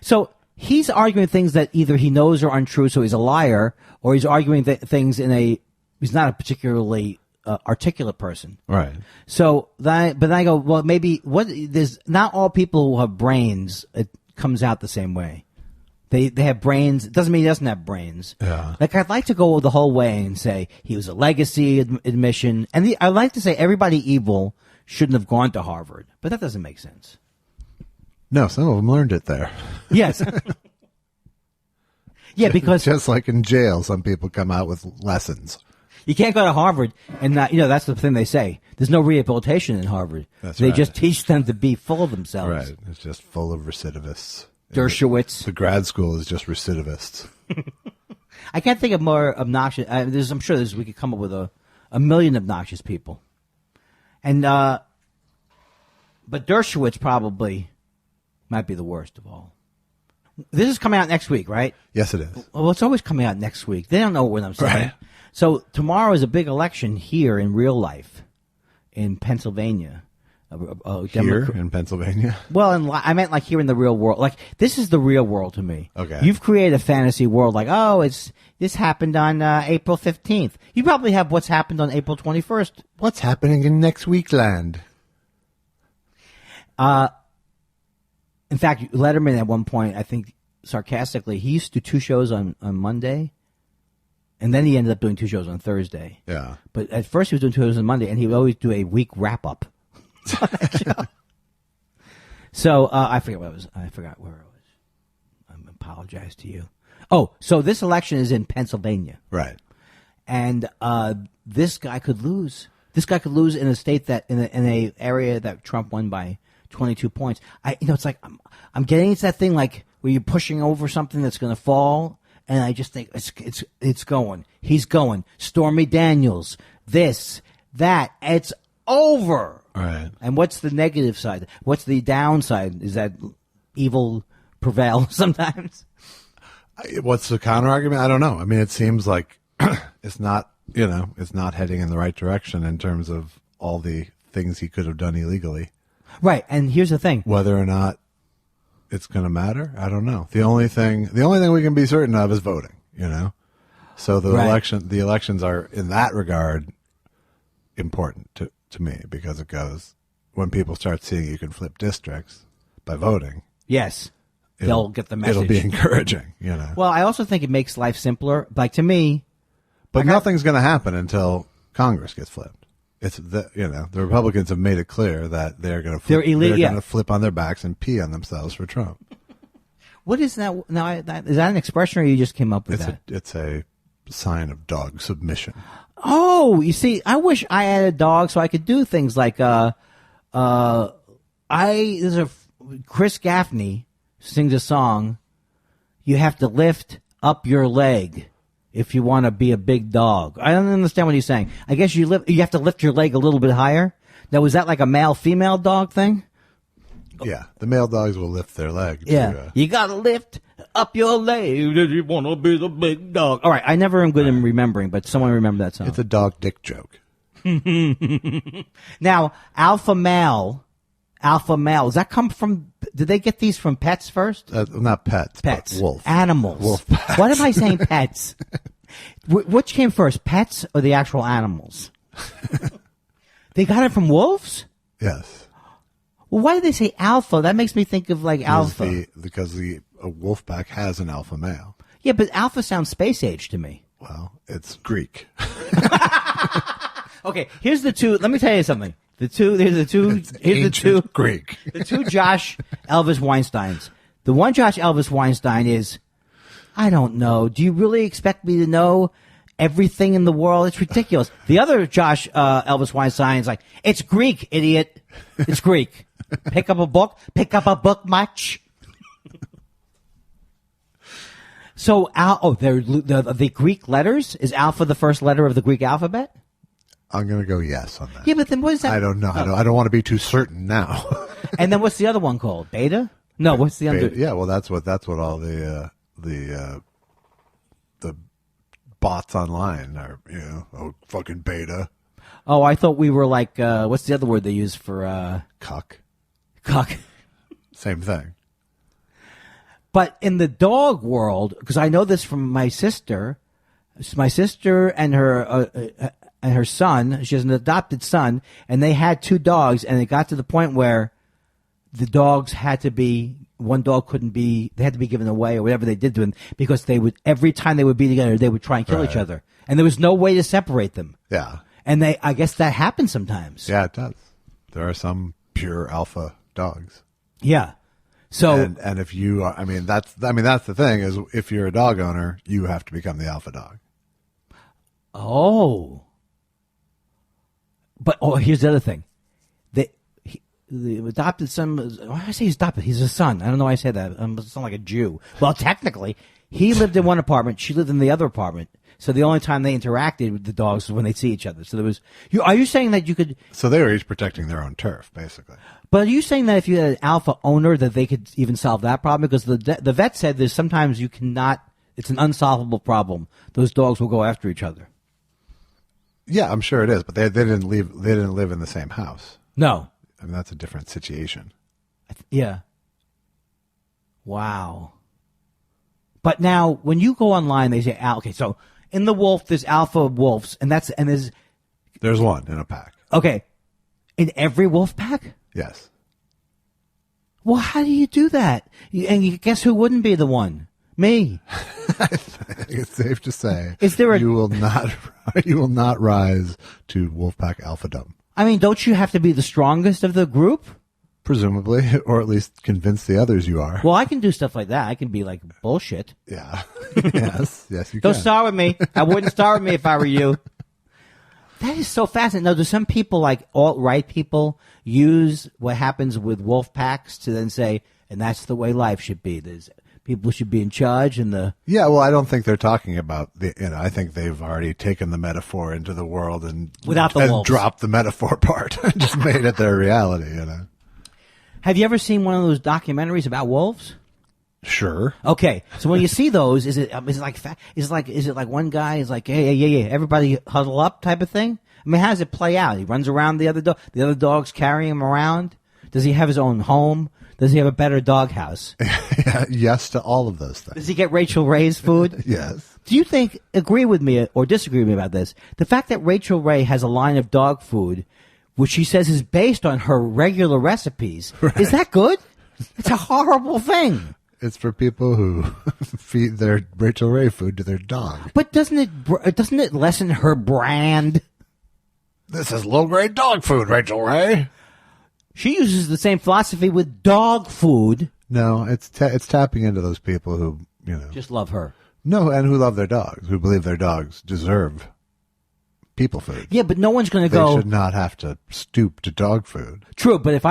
So he's arguing things that either he knows are untrue, so he's a liar, or he's arguing things he's not a particularly articulate person. Right. So but then I go, well, maybe there's not all people who have brains. It comes out the same way. They have brains. It doesn't mean he doesn't have brains. Yeah. Like, I'd like to go the whole way and say he was a legacy admission, and I'd like to say everybody evil shouldn't have gone to Harvard, but that doesn't make sense. No, some of them learned it there. Yes. Yeah, because just like in jail, some people come out with lessons. You can't go to Harvard and not, that's the thing they say. There's no rehabilitation in Harvard. They just teach them to be full of themselves. Right. It's just full of recidivists. Dershowitz. The grad school is just recidivists. I can't think of more obnoxious. I'm sure we could come up with a million obnoxious people. And, but Dershowitz probably might be the worst of all. This is coming out next week, right? Yes, it is. Well, it's always coming out next week. They don't know what I'm saying. Right. So tomorrow is a big election here in real life in Pennsylvania. Here in Pennsylvania? Well, I meant like here in the real world. Like, this is the real world to me. Okay. You've created a fantasy world like, this happened on April 15th. You probably have what's happened on April 21st. What's happening in next week land? In fact, Letterman at one point, I think sarcastically, he used to do 2 shows on Monday, and then he ended up doing 2 shows on Thursday. Yeah. But at first he was doing 2 shows on Monday, and he would always do a week wrap-up. So I forgot where it was. I apologize to you. Oh, so this election is in Pennsylvania. Right. And this guy could lose. This guy could lose in a state that in a area that Trump won by 22 points. It's like I'm getting into that thing like where you're pushing over something that's going to fall, and I just think it's going. He's going. Stormy Daniels. This, that. It's over. Right. And what's the negative side? What's the downside? Is that evil prevails sometimes? What's the counter argument? I don't know. I mean, it seems like it's not heading in the right direction in terms of all the things he could have done illegally. Right. And here's the thing. Whether or not it's going to matter, I don't know. The only thing we can be certain of is voting, So the elections are in that regard important to me, because it goes, when people start seeing you can flip districts by voting. Yes. They'll get the message. It'll be encouraging, Well, I also think it makes life simpler. Like, to me. But nothing's going to happen until Congress gets flipped. It's the Republicans have made it clear that they're going to flip. They're going to flip on their backs and pee on themselves for Trump. What is that? Now, is that an expression, or you just came up with that? It's a sign of dog submission. Oh, you see, I wish I had a dog so I could do things like Chris Gaffney sings a song. You have to lift up your leg if you want to be a big dog. I don't understand what he's saying. I guess you have to lift your leg a little bit higher. Now, was that like a male-female dog thing? Yeah, the male dogs will lift their leg. Yeah, you got to lift up your leg if you want to be the big dog. All right, I never am good in remembering, but someone remember that song. It's a dog dick joke. Now, alpha male, does that come from, did they get these from pets first? Not pets. Pets. But wolf. Animals. Wolf pets. What am I saying, pets? Which came first, pets or the actual animals? They got it from wolves? Yes. Well, why did they say alpha? That makes me think of like alpha. Because a wolf pack has an alpha male. Yeah, but alpha sounds space age to me. Well, it's Greek. Okay, here's the two. Let me tell you something. Here's the two Greek. The two Josh Elvis Weinsteins. The one Josh Elvis Weinstein is, I don't know. Do you really expect me to know everything in the world? It's ridiculous. The other Josh Elvis Weinstein is like, it's Greek, idiot. It's Greek. Pick up a book much. So, they're the Greek letters? Is alpha the first letter of the Greek alphabet? I'm going to go yes on that. Yeah, but then what is that? I don't know. I don't want to be too certain now. And then what's the other one called? Beta? No, what's the other? Yeah, well, that's what all the bots online are. Fucking beta. Oh, I thought we were like, what's the other word they use for Cuck. Cuck. Same thing. But in the dog world, because I know this from my sister and her son. She has an adopted son, and they had 2 dogs, and it got to the point where the dogs had to be. One dog couldn't be. They had to be given away, or whatever they did to them, because they would every time they would be together, they would try and kill each other, and there was no way to separate them. Yeah. And I guess that happens sometimes. Yeah, it does. There are some pure alpha dogs. Yeah. So and if you are, that's the thing is, if you're a dog owner, you have to become the alpha dog. Oh. But here's the other thing. The adopted son. Why do I say he's adopted? He's a son. I don't know why I said that. I sound like a Jew. Well, technically, he lived in one apartment. She lived in the other apartment. So the only time they interacted with the dogs was when they see each other. So there was. Are you saying that you could? So they were each protecting their own turf, basically. But are you saying that if you had an alpha owner, that they could even solve that problem? Because the vet said there's sometimes you cannot. It's an unsolvable problem. Those dogs will go after each other. Yeah, I'm sure it is. But they didn't live. They didn't live in the same house. No. That's a different situation. Yeah. Wow. But now, when you go online, they say, okay, so in the wolf, there's alpha wolves, and there's one in a pack. Okay. In every wolf pack? Yes. Well, how do you do that? And you guess who wouldn't be the one? Me. I think it's safe to say you will not rise to Wolfpack alphadom. I mean, don't you have to be the strongest of the group? Presumably, or at least convince the others you are. Well, I can do stuff like that. I can be like bullshit. Yeah. Yes, you can. Don't start with me. I wouldn't start with me if I were you. That is so fascinating. Now, do some people, like alt-right people, use what happens with wolf packs to then say, and that's the way life should be? People should be in charge, and Yeah, well, I don't think they're talking about I think they've already taken the metaphor into the world and dropped the metaphor part, just made it their reality. Have you ever seen one of those documentaries about wolves? Sure. Okay, so when you see those, is it like one guy is like, hey, everybody huddle up type of thing? I mean, how does it play out? He runs around the other dog. The other dogs carry him around. Does he have his own home? Does he have a better doghouse? Yes to all of those things. Does he get Rachel Ray's food? Yes. Do you agree with me or disagree with me about this? The fact that Rachel Ray has a line of dog food, which she says is based on her regular recipes, is that good? It's a horrible thing. It's for people who feed their Rachel Ray food to their dog. But doesn't it lessen her brand? This is low-grade dog food, Rachel Ray. She uses the same philosophy with dog food. No, it's tapping into those people who, just love her. No, and who love their dogs, who believe their dogs deserve people food. Yeah, but no one's going to go. They should not have to stoop to dog food. True, but if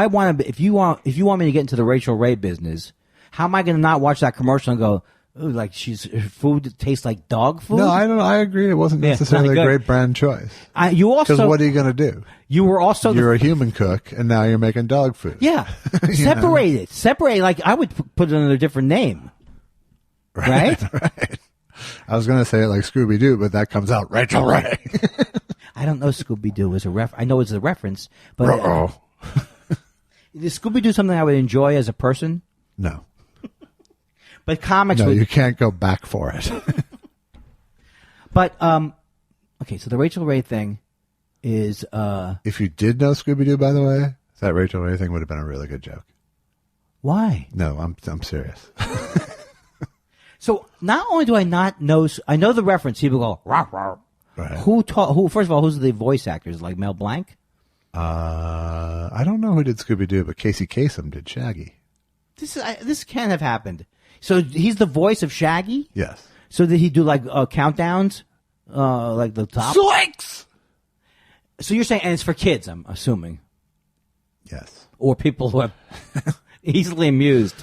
you want me to get into the Rachel Ray business, how am I going to not watch that commercial and go, ooh, like her food tastes like dog food? No, I don't. I agree. It wasn't necessarily a great brand choice. Because what are you going to do? You're a human cook, and now you're making dog food. Yeah, separate it. Separate. Like I would put it under a different name. Right. Right. I was going to say it like Scooby Doo, but that comes out Rachel Ray. I don't know Scooby Doo is a I know it's a reference, but is Scooby Doo something I would enjoy as a person? No. But comics. No, you can't go back for it. But okay, so the Rachel Ray thing is. If you did know Scooby Doo, by the way, that Rachel Ray thing would have been a really good joke. Why? No, I'm serious. So not only do I not know, I know the reference. People go, rah, rah. Right. Who? First of all, who's the voice actors? Like Mel Blanc? I don't know who did Scooby Doo, but Casey Kasem did Shaggy. This can't have happened. So he's the voice of Shaggy? Yes. So did he do like countdowns, like the top? Zoinks! So you're saying, and it's for kids, I'm assuming. Yes. Or people who are easily amused.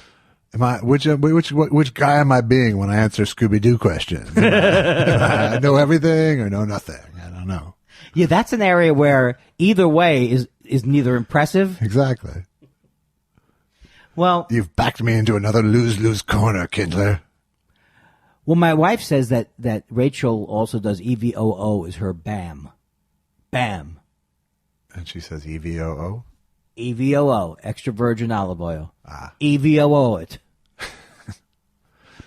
Which guy am I being when I answer Scooby-Doo questions? I know everything or know nothing. I don't know. Yeah, that's an area where either way is neither impressive. Exactly. Well, you've backed me into another lose-lose corner, Kindler. Well, my wife says that Rachel also does EVOO is her BAM. BAM. And she says EVOO? EVOO, extra virgin olive oil. Ah. EVOO it.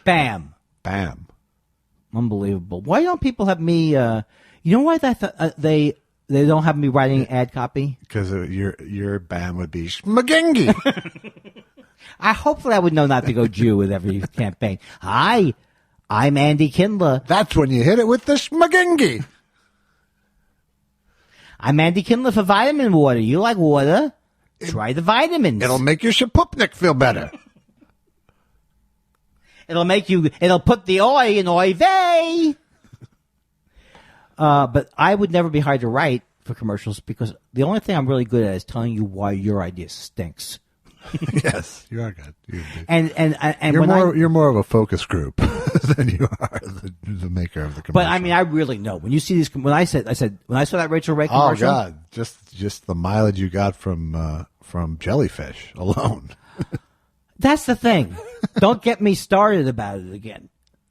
Bam. Bam. Unbelievable. Why don't people have me, you know why they don't have me writing ad copy? Because your BAM would be Schmagengi. Hopefully I would know not to go Jew with every campaign. Hi, I'm Andy Kindler. That's when you hit it with the Schmagengi. I'm Andy Kindler for vitamin water. You like water? Try the vitamins. It'll make your Shapupnik feel better. It'll put the oi in oy vey. But I would never be hired to write for commercials because the only thing I'm really good at is telling you why your idea stinks. Yes, you are good. And you're more of a focus group than you are the maker of the commercial. But I mean, I really know when you see these. When I saw that Rachel Ray commercial. Oh God, just the mileage you got from jellyfish alone. That's the thing. Don't get me started about it again.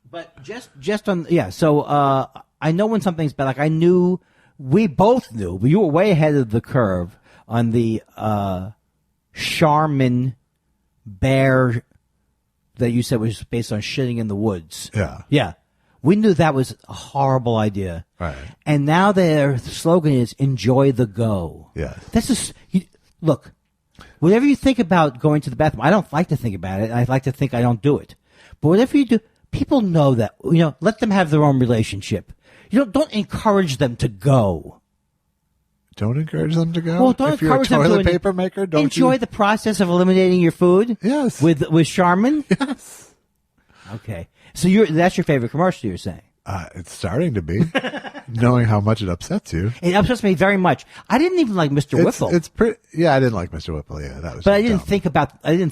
But just on So I know when something's bad. Like I knew, we both knew, but you were way ahead of the curve on the Charmin bear that you said was based on shitting in the woods. Yeah. Yeah. We knew that was a horrible idea. Right. And now their slogan is enjoy the go. Yeah. Look, whatever you think about going to the bathroom, I don't like to think about it. I like to think I don't do it. But whatever you do, people know that, let them have their own relationship. Don't encourage them to go. Don't encourage them to go. Well, don't if you're encourage a toilet them to paper maker. Don't enjoy the process of eliminating your food. Yes, with Charmin. Yes. Okay, so that's your favorite commercial. You're saying it's starting to be, knowing how much it upsets you. It upsets me very much. I didn't even like Mr. Whipple. It's pretty. Yeah, I didn't like Mr. Whipple. Yeah, that was. But I didn't think about body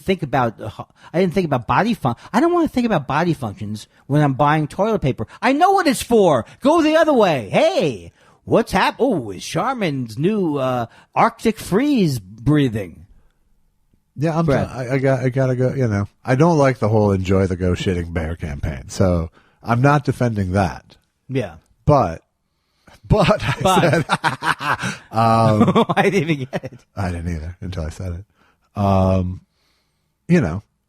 function. I don't want to think about body functions when I'm buying toilet paper. I know what it's for. Go the other way. Hey. What's happened? Oh, is Charmin's new Arctic freeze breathing? Yeah, I gotta go. I don't like the whole enjoy the go shitting bear campaign. So I'm not defending that. Yeah, but I said, I didn't even get it. I didn't either until I said it.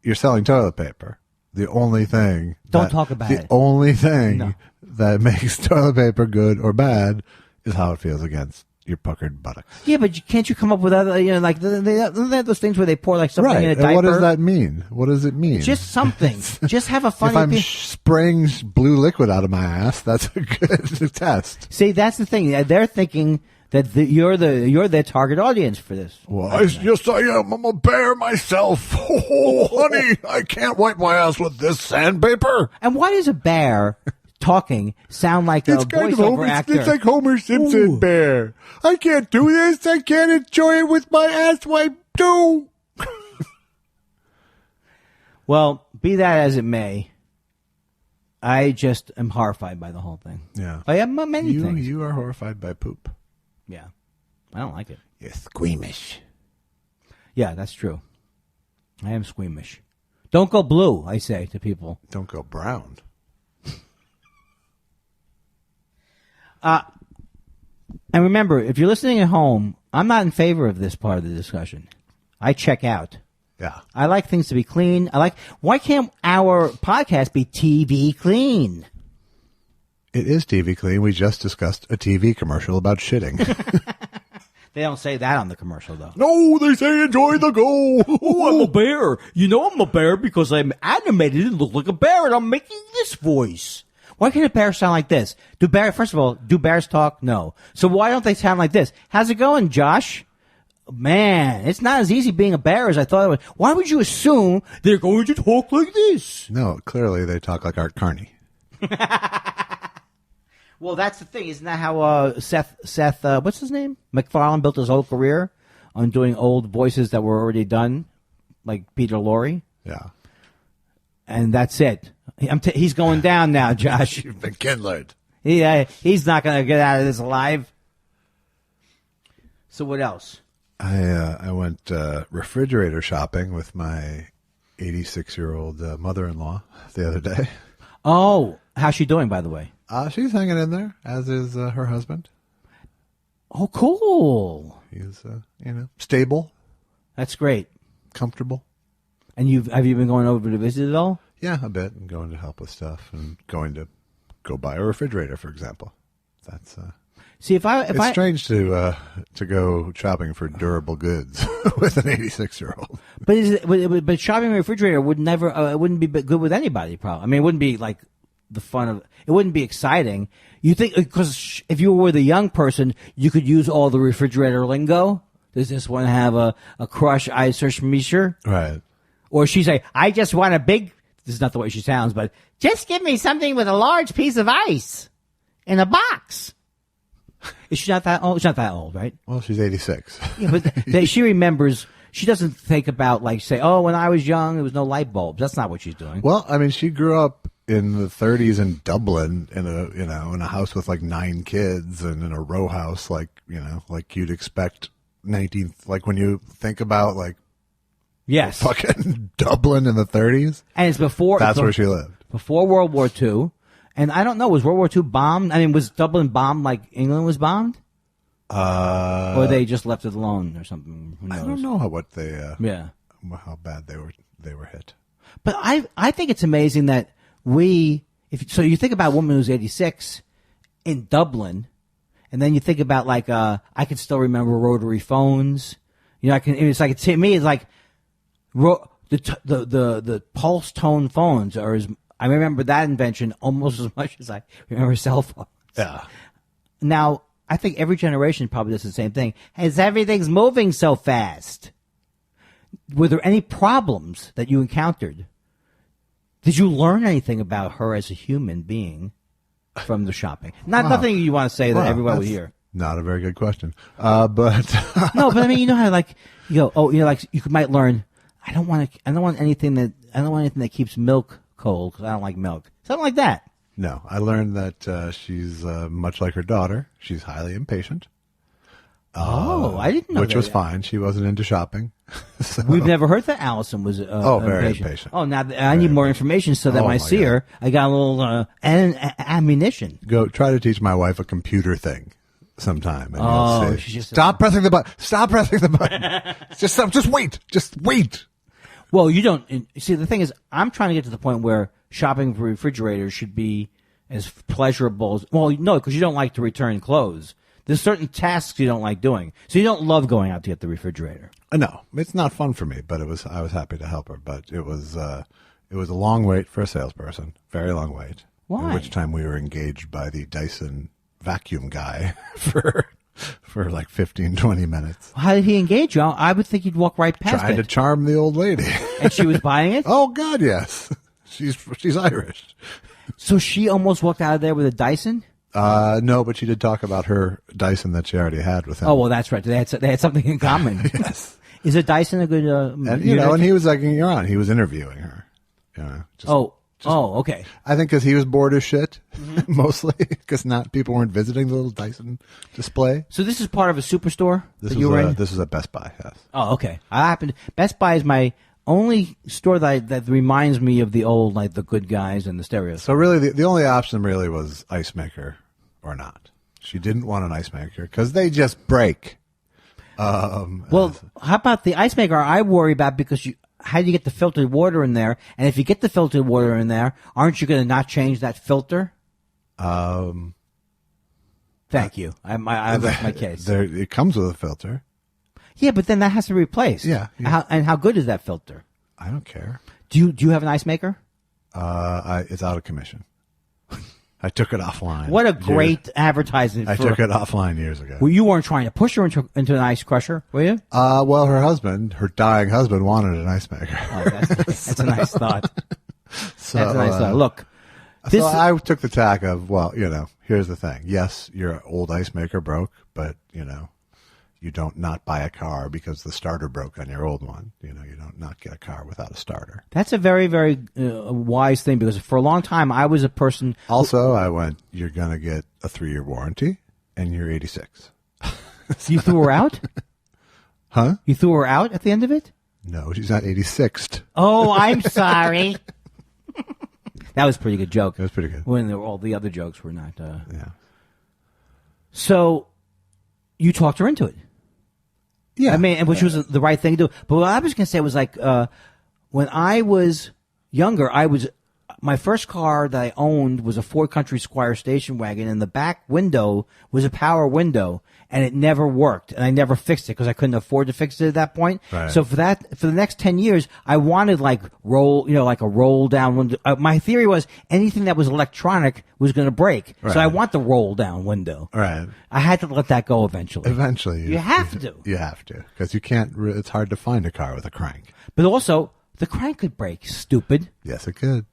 You're selling toilet paper. The only thing. Don't talk about it. The only thing that makes toilet paper good or bad is how it feels against your puckered buttocks. Yeah, but can't you come up with other, like they have those things where they pour like something in a diaper? And what does that mean? What does it mean? Just something. Just have a funny. If I'm spraying blue liquid out of my ass, that's a good test. See, that's the thing. They're thinking that you're their target audience for this. Well, yes, I am. I'm a bear myself. Oh, honey, I can't wipe my ass with this sandpaper. And why does a bear talking sound like a voiceover actor? It's like Homer Simpson. Ooh. Bear. I can't do this. I can't enjoy it with my ass wipe too. Well, be that as it may, I just am horrified by the whole thing. Yeah. I have many things. You are horrified by poop. Yeah. I don't like it. You're squeamish. Yeah, that's true. I am squeamish. Don't go blue, I say to people. Don't go brown. And remember, if you're listening at home, I'm not in favor of this part of the discussion. I check out. Yeah. I like things to be clean. Why can't our podcast be TV clean? It is TV clean. We just discussed a TV commercial about shitting. They don't say that on the commercial, though. No, they say enjoy the go. Oh, I'm a bear. I'm a bear because I'm animated and look like a bear, and I'm making this voice. Why can't a bear sound like this? First of all, do bears talk? No. So why don't they sound like this? How's it going, Josh? Man, it's not as easy being a bear as I thought it was. Why would you assume they're going to talk like this? No, clearly they talk like Art Carney. Well, that's the thing. Isn't that how Seth what's his name? MacFarlane built his whole career on doing old voices that were already done, like Peter Lorre? Yeah. and that's it. He's going down now, Josh. You've been kindlered. He's not going to get out of this alive. So what else? I went refrigerator shopping with my 86-year-old mother-in-law the other day. Oh, how's she doing, by the way? She's hanging in there, as is her husband. Oh, cool. He's stable. That's great. Comfortable. And have you been going over to visit at all? Yeah, a bit, and going to help with stuff, and going to go buy a refrigerator, for example. That's see if it's strange to go shopping for durable goods with an 86-year-old. But shopping a refrigerator would never it wouldn't be good with anybody. Probably. I mean, it wouldn't be like the fun of it. Wouldn't be exciting. You think because if you were with a young person, you could use all the refrigerator lingo. Does this one have a crush ice or schmeischer? Right. Or she say, I just want a big. This is not the way she sounds, but just give me something with a large piece of ice in a box. Is she not that old? She's not that old, right? Well, she's 86. Yeah, but she remembers. She doesn't think about like say, oh, when I was young, there was no light bulbs. That's not what she's doing. Well, I mean, she grew up in the 30s in Dublin in a house with like 9 kids and in a row house like you'd expect 19th like when you think about like yes fucking Dublin in the 30s. And it's before that's where she lived. Before World War II. And I don't know, was World War II bombed? I mean, was Dublin bombed like England was bombed? Or they just left it alone or something? Who knows? I don't know how bad they were hit. But I think it's amazing that so you think about a woman who's 86 in Dublin, and then you think about like I can still remember rotary phones. It's like to me it's like the pulse tone phones are I remember that invention almost as much as I remember cell phones. Yeah. Now, I think every generation probably does the same thing. As everything's moving so fast. Were there any problems that you encountered? Did you learn anything about her as a human being from the shopping? Nothing you want to say that everyone would hear. Not a very good question. But no, but I mean, you know how like you might learn. I don't want anything that keeps milk cold because I don't like milk. Something like that. No, I learned that she's much like her daughter. She's highly impatient. I didn't know which that. was fine. She wasn't into shopping. So. We've never heard that Allison was very impatient. Oh, now I need more information so that when I see her, I got a little ammunition. Go try to teach my wife a computer thing sometime. And you'll see. She's just Stop pressing the button. Stop pressing the button. Just wait. Just wait. Well, you don't see. The thing is, I'm trying to get to the point where shopping for refrigerators should be as pleasurable as. Well, no, because you don't like to return clothes. There's certain tasks you don't like doing, so you don't love going out to get the refrigerator. No, it's not fun for me, but I was happy to help her. But it was a long wait for a salesperson, very long wait. Why? At which time we were engaged by the Dyson vacuum guy for like 15, 20 minutes. How did he engage you? I would think you'd walk right past Trying to charm the old lady. And she was buying it? Oh, God, yes. She's Irish. So she almost walked out of there with a Dyson? No, but she did talk about her Dyson that she already had with him. Oh, well, that's right. They had something in common. Yes. Is a Dyson a good... and he was like, you're on. He was interviewing her. Okay. I think because he was bored as shit, mostly, because people weren't visiting the little Dyson display. So this is part of a superstore This was at Best Buy, yes. Oh, okay. Best Buy is my only store that reminds me of the old, like the Good Guys and the Stereos. So really, the only option really was ice maker or not. She didn't want an ice maker because they just break. Well, how about the ice maker? I worry about because how do you get the filtered water in there? And if you get the filtered water in there, aren't you going to not change that filter? Thank you. I rest my case. It comes with a filter. Yeah, but then that has to be replaced. Yeah. How good is that filter? I don't care. Do you have an ice maker? It's out of commission. I took it offline. What a great advertisement. I took it offline years ago. Well, you weren't trying to push her into an ice crusher, were you? Well, her dying husband, wanted an ice maker. Oh, that's a nice thought. So, that's a nice thought. Look. So I took the tack of, here's the thing. Yes, your old ice maker broke, but, you don't not buy a car because the starter broke on your old one. You don't not get a car without a starter. That's a very, very wise thing, because for a long time I was a person. Also, I went, you're going to get a 3-year warranty, and you're 86. You threw her out? Huh? You threw her out at the end of it? No, she's not 86th. Oh, I'm sorry. That was a pretty good joke. That was pretty good. When all the other jokes were not. Yeah. So, you talked her into it. Yeah. I mean, which was the right thing to do. But what I was going to say was like, when I was younger, my first car that I owned was a Ford Country Squire station wagon, and the back window was a power window, and it never worked, and I never fixed it because I couldn't afford to fix it at that point. Right. So for the next 10 years, I wanted like a roll down window. My theory was anything that was electronic was going to break. Right. So I want the roll down window. Right. I had to let that go eventually. Eventually. You have to. You have to. Because you can't, it's hard to find a car with a crank. But also, the crank could break, stupid. Yes, it could.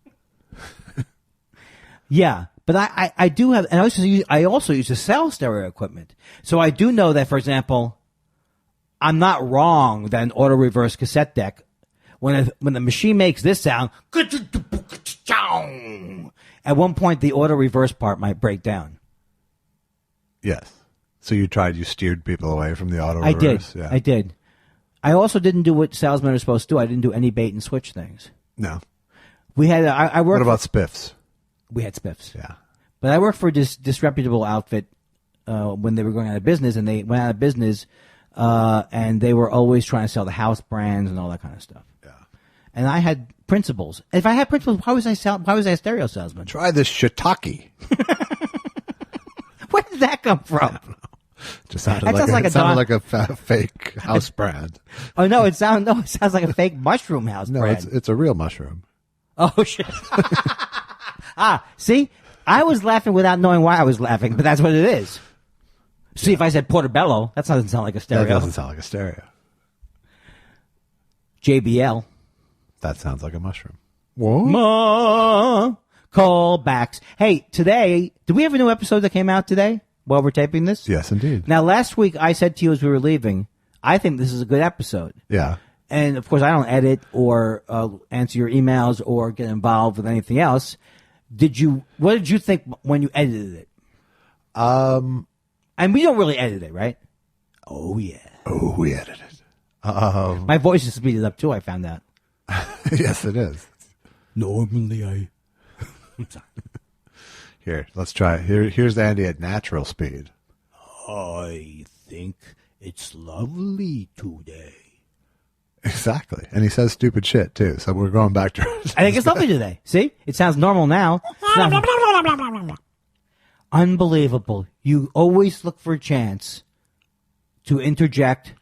Yeah, but I do have, and I also use to sell stereo equipment. So I do know that, for example, I'm not wrong that an auto reverse cassette deck, when the machine makes this sound, at one point the auto reverse part might break down. Yes. So you steered people away from the auto I reverse? did. Yeah. I did. I also didn't do what salesmen are supposed to do. I didn't do any bait and switch things. No. We had, I worked. What about spiffs? We had spiffs. Yeah. But I worked for this disreputable outfit when they were going out of business, and they went out of business, and they were always trying to sell the house brands and all that kind of stuff. Yeah. And I had principles. If I had principles, why was I a stereo salesman? Try this shiitake. Where did that come from? Just sounded That like a fake house brand. Oh no, it sounds like a fake mushroom house No, brand. it's a real mushroom. Oh shit. See? I was laughing without knowing why I was laughing, but that's what it is. See, if I said portobello, that doesn't sound like a stereo. That doesn't sound like a stereo. JBL. That sounds like a mushroom. Whoa. Callbacks. Hey, today, do we have a new episode that came out today while we're taping this? Yes, indeed. Now, last week I said to you as we were leaving, I think this is a good episode. Yeah. And, of course, I don't edit or answer your emails or get involved with anything else. What did you think when you edited it? And we don't really edit it, right? Oh, yeah. Oh, we edited. My voice is speeded up, too, I found out. Yes, it is. Normally, I'm sorry. Here, let's try it. Here's Andy at natural speed. I think it's lovely today. Exactly. And he says stupid shit, too. So we're going back to... I think it's lovely today. See? It sounds normal now. Unbelievable. You always look for a chance to interject.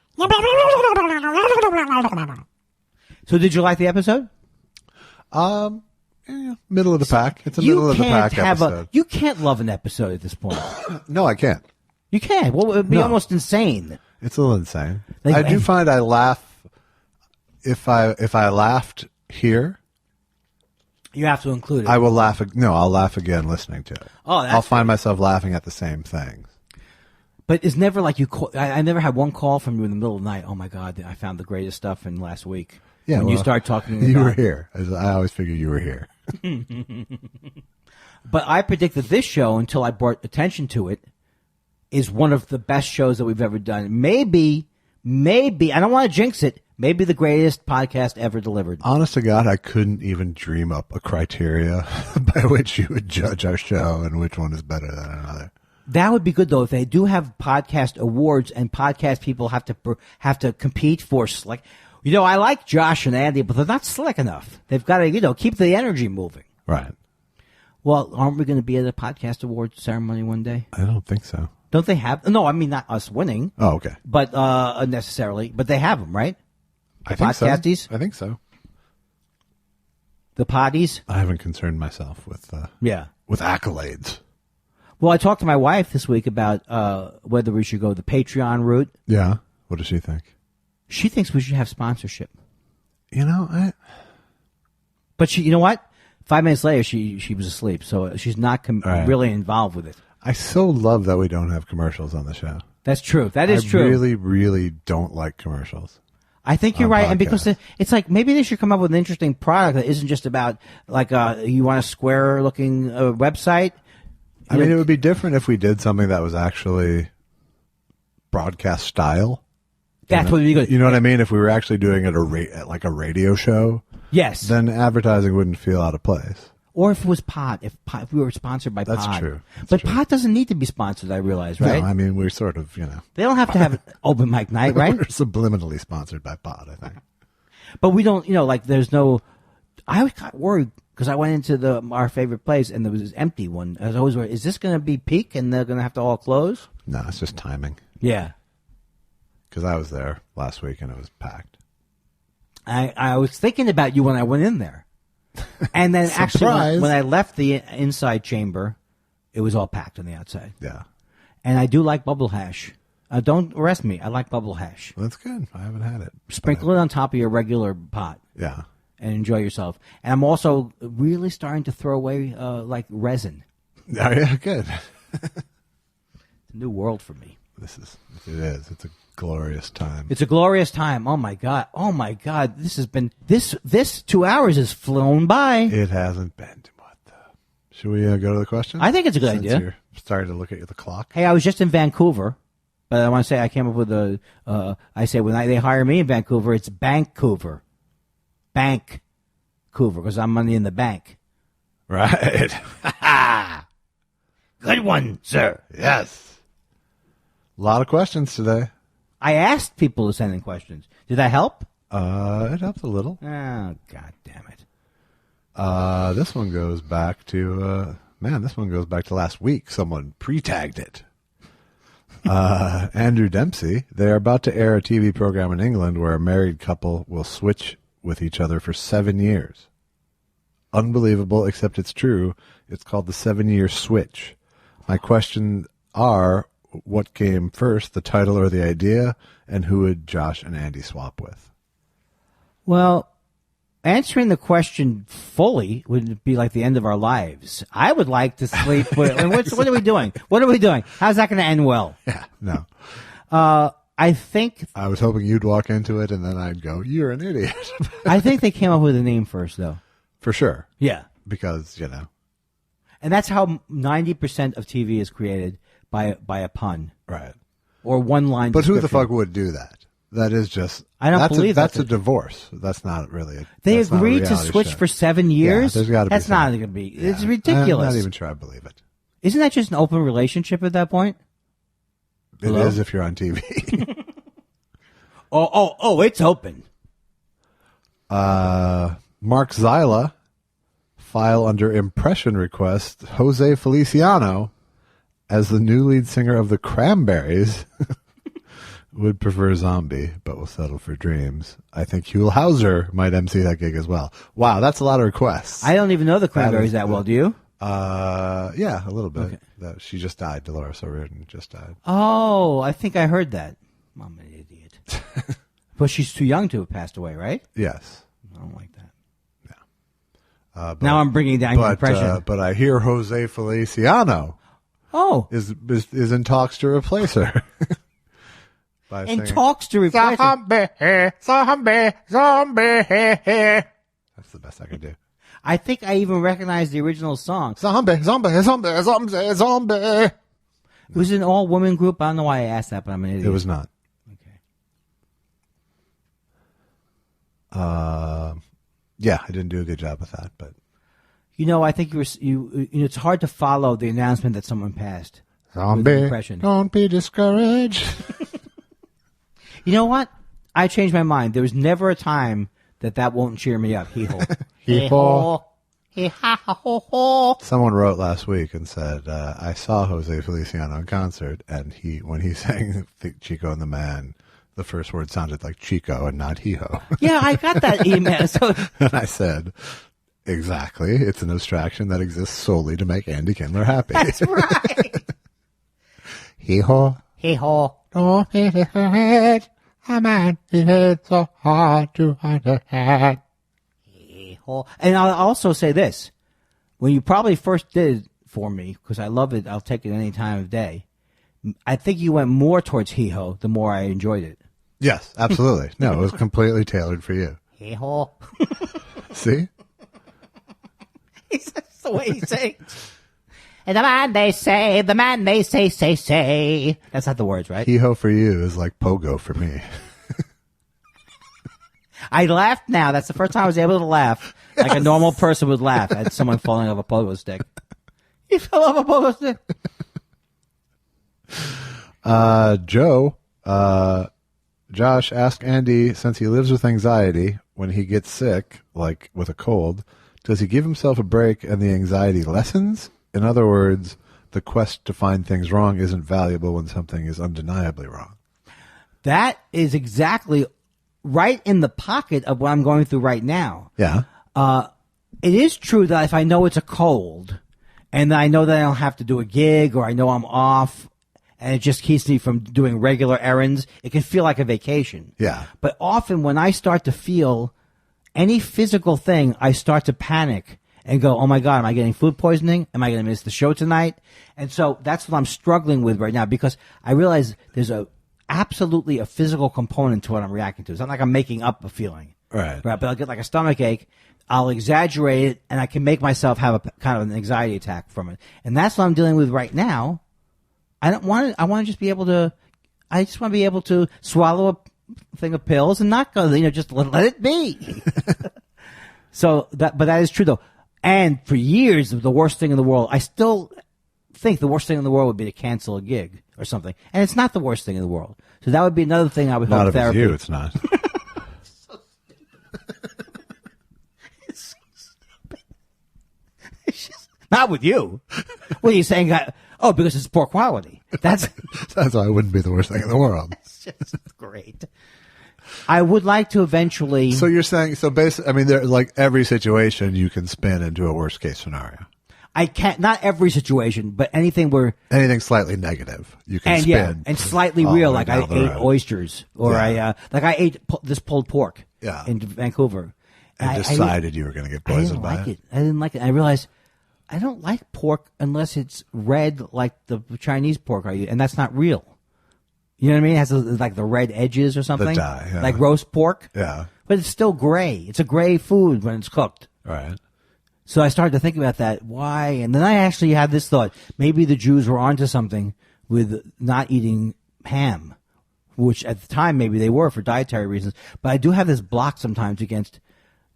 So did you like the episode? Middle of the pack. It's a middle of the pack episode. You can't love an episode at this point. No, I can't. You can't. Well, it would be almost insane. It's a little insane. Like, I do find I laugh... If I laughed here, you have to include it. I will laugh. No, I'll laugh again listening to it. Oh, I'll find myself laughing at the same things. But it's never like you call. I never had one call from you in the middle of the night. Oh my God, I found the greatest stuff in last week. Yeah, when you start talking, you were here. I always figure you were here. But I predict that this show, until I brought attention to it, is one of the best shows that we've ever done. Maybe I don't want to jinx it. Maybe the greatest podcast ever delivered. Honest to God, I couldn't even dream up a criteria by which you would judge our show and which one is better than another. That would be good, though, if they do have podcast awards and podcast people have to compete for slick. You know, I like Josh and Andy, but they're not slick enough. They've got to, keep the energy moving. Right. Well, aren't we going to be at a podcast awards ceremony one day? I don't think so. Don't they have? No, I mean not us winning. Oh, okay. But necessarily, but they have them, right? I think so. Podcasties? I think so. The potties? I haven't concerned myself with accolades. Well, I talked to my wife this week about whether we should go the Patreon route. Yeah. What does she think? She thinks we should have sponsorship. But you know what? 5 minutes later, she was asleep, so she's not really involved with it. I so love that we don't have commercials on the show. That's true. That is true. I really, really don't like commercials. I think you're right, and because podcasts. it's like maybe they should come up with an interesting product that isn't just about like you want a square looking website. I mean, it would be different if we did something that was actually broadcast style. That's what would be good. You know what I mean? If we were actually doing it like a radio show, Yes. then advertising wouldn't feel out of place. Or if it was Pod, if we were sponsored by That's Pod. true. But Pod doesn't need to be sponsored, I realize, right? No, I mean, we're sort of, They don't have to have an open mic night, right? we're subliminally sponsored by Pod, I think. But we don't, like there's no, I always got worried because I went into our favorite place and there was this empty one. I was always worried, is this going to be peak and they're going to have to all close? No, it's just timing. Yeah. Because I was there last week and it was packed. I was thinking about you when I went in there. And then actually, when I left the inside chamber, it was all packed on the outside. Yeah. And I do like bubble hash. Don't arrest me. I like bubble hash. That's good. I haven't had it. Sprinkle it on top of your regular pot. Yeah. And enjoy yourself. And I'm also really starting to throw away like resin. Oh, yeah, good. It's a new world for me. It is. It's a glorious time. It's a glorious time. Oh my God. Oh my God. This has been this 2 hours has flown by. It hasn't been. What the? Should we go to the question? I think it's a good Since idea. You're starting to look at the clock. Hey, I was just in Vancouver, but I want to say I came up with I say when they hire me in Vancouver, it's Bankcouver. Bankcouver, because I'm money in the bank. Right. Good one, sir. Yes. A lot of questions today. I asked people to send in questions. Did that help? It helps a little. Oh, God damn it. This one goes back to last week. Someone pre-tagged it. Andrew Dempsey. They're about to air a TV program in England where a married couple will switch with each other for 7 years. Unbelievable, except it's true. It's called the 7-year switch. My questions are, what came first, the title or the idea, and who would Josh and Andy swap with? Well, answering the question fully would be like the end of our lives. I would like to sleep with... what are we doing? What are we doing? How's that going to end well? Yeah, no. I think... I was hoping you'd walk into it, and then I'd go, you're an idiot. I think they came up with a name first, though. For sure. Yeah. Because, And that's how 90% of TV is created, by a pun. Right. Or one line But who the description. fuck would do that? That is just... I don't believe that's a divorce. That's not really a... They that's not a agreed to reality switch show. for 7 years? Yeah, there's got to be That's not something. going to be... Yeah. It's ridiculous. I'm not even sure I believe it. Isn't that just an open relationship at that point? It Hello? is if you're on TV. Oh, it's open. Mark Zyla, file under impression request, Jose Feliciano as the new lead singer of the Cranberries. Would prefer Zombie, but will settle for Dreams. I think Huell Hauser might MC that gig as well. Wow, that's a lot of requests. I don't even know the Cranberries that well, do you? Yeah, a little bit. Okay. She just died. Dolores O'Riordan just died. Oh, I think I heard that. I'm an idiot. But she's too young to have passed away, right? Yes. I don't like that. But, Now I'm bringing down your impression. But I hear Jose Feliciano is in talks to replace her. By And singing, talks to replace her. zombie. That's the best I could do. I think I even recognize the original song. Zombie. It was an all-woman group. I don't know why I asked that, but I'm an idiot. It was not. Okay. Yeah, I didn't do a good job with that, but I think it's hard to follow the announcement that someone passed. zombie. Don't be discouraged. You know what? I changed my mind. There was never a time that won't cheer me up. Hee-ho. Hee-haw. Hee-ha-ho-ho. Someone wrote last week and said, I saw Jose Feliciano in concert, and when he sang Chico and the Man, the first word sounded like Chico and not hee-ho. Yeah, I got that email. So And I said, exactly. It's an abstraction that exists solely to make Andy Kindler happy. that's right. Hee-haw. Hee-haw. Oh, it is hard. A man, it is so hard to understand. Hee-haw. And I'll also say this. When you probably first did it for me, because I love it, I'll take it any time of day, I think you went more towards hee-ho the more I enjoyed it. Yes, absolutely. No, it was completely tailored for you. Hey-ho. See? That's the way he sings. And the man they say, say. That's not the words, right? Hee-ho for you is like pogo for me. I laughed now. That's the first time I was able to laugh like a normal person would laugh at someone falling off a pogo stick. He fell off a pogo stick. Josh, ask Andy, since he lives with anxiety, when he gets sick, like with a cold, does he give himself a break and the anxiety lessens? In other words, the quest to find things wrong isn't valuable when something is undeniably wrong. That is exactly right in the pocket of what I'm going through right now. Yeah. It is true that if I know it's a cold and I know that I don't have to do a gig or I know I'm off and it just keeps me from doing regular errands, it can feel like a vacation. Yeah. But often when I start to feel any physical thing, I start to panic and go, oh my God, am I getting food poisoning? Am I going to miss the show tonight? And so that's what I'm struggling with right now because I realize there's absolutely a physical component to what I'm reacting to. It's not like I'm making up a feeling. Right. But I'll get like a stomach ache. I'll exaggerate it and I can make myself have a kind of an anxiety attack from it. And that's what I'm dealing with right now. I want to just be able to, I just want to be able to swallow a thing of pills and not go, just let it be. But that is true though. And for years, the worst thing in the world, I still think the worst thing in the world would be to cancel a gig or something. And it's not the worst thing in the world. So that would be another thing I would hope therapy. Not if it's you, it's not. So stupid. It's so stupid. It's just not with you. What are you saying? Because it's poor quality. That's why it wouldn't be the worst thing in the world. It's just great. I would like to eventually. So you're saying, basically, I mean, there, like every situation you can spin into a worst case scenario. I can't, not every situation, but anything slightly negative you can spin. Yeah, and slightly real, like I ate oysters or I ate this pulled pork in Vancouver. And decided you were going to get poisoned by it. I didn't like it. I realized I don't like pork unless it's red like the Chinese pork I eat, and that's not real. You know what I mean? It has like the red edges or something. The dye, yeah. Like roast pork. Yeah. But it's still gray. It's a gray food when it's cooked. Right. So I started to think about that. Why? And then I actually had this thought. Maybe the Jews were onto something with not eating ham, which at the time maybe they were for dietary reasons. But I do have this block sometimes against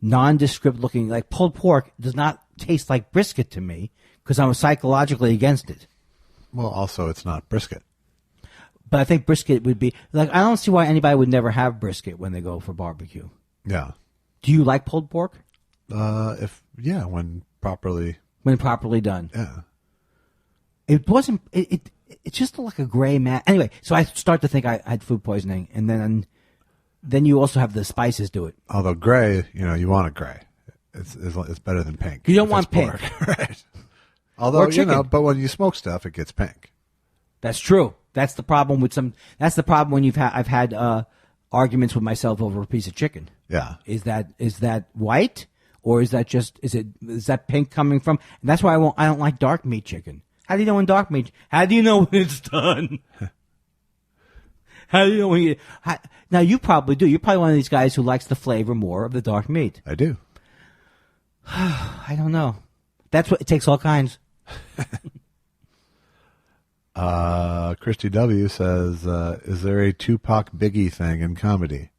nondescript looking, like pulled pork does not taste like brisket to me because I'm psychologically against it. Well, also it's not brisket. But I think brisket would be, like, I don't see why anybody would never have brisket when they go for barbecue. Yeah. Do you like pulled pork? When properly. When properly done. Yeah. It wasn't, it just looked like a gray mat. Anyway, so I start to think I had food poisoning, and then you also have the spices do it. Although gray, you want it gray. It's better than pink. You don't want pink. Right. Although, but when you smoke stuff, it gets pink. That's true. That's the problem that's the problem when I've had arguments with myself over a piece of chicken. Yeah. Is that white or is that pink coming from? And that's why I don't like dark meat chicken. How do you know when dark meat? How do you know when it's done? How do you know when now you probably do. You're probably one of these guys who likes the flavor more of the dark meat. I do. I don't know. That's what it takes all kinds. Christy W. says, is there a Tupac Biggie thing in comedy?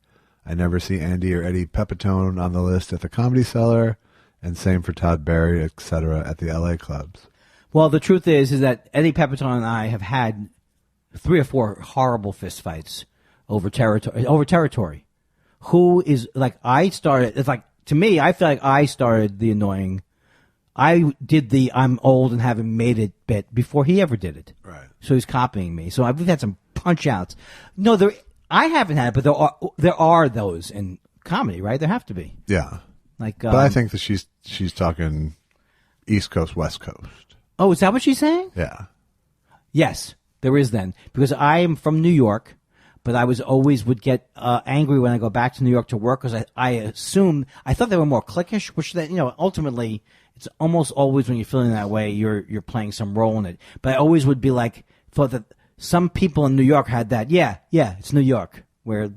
I never see Andy or Eddie Pepitone on the list at the Comedy Cellar, and same for Todd Barry, etc. at the LA clubs. Well, the truth is that Eddie Pepitone and I have had 3 or 4 horrible fistfights over territory. Who is, like, I started, it's like, to me, I feel like I started the annoying. I did the I'm old and haven't made it bit before he ever did it. Right. So he's copying me. So we've had some punch outs. No, I haven't had it, but there are those in comedy, right? There have to be. Yeah. Like, but I think that she's talking East Coast, West Coast. Oh, is that what she's saying? Yeah. Yes, there is then. Because I am from New York, but I would get angry when I go back to New York to work because I thought they were more cliquish, which ultimately it's almost always when you're feeling that way, you're playing some role in it. But I always would be like, thought that some people in New York had that, yeah, it's New York, where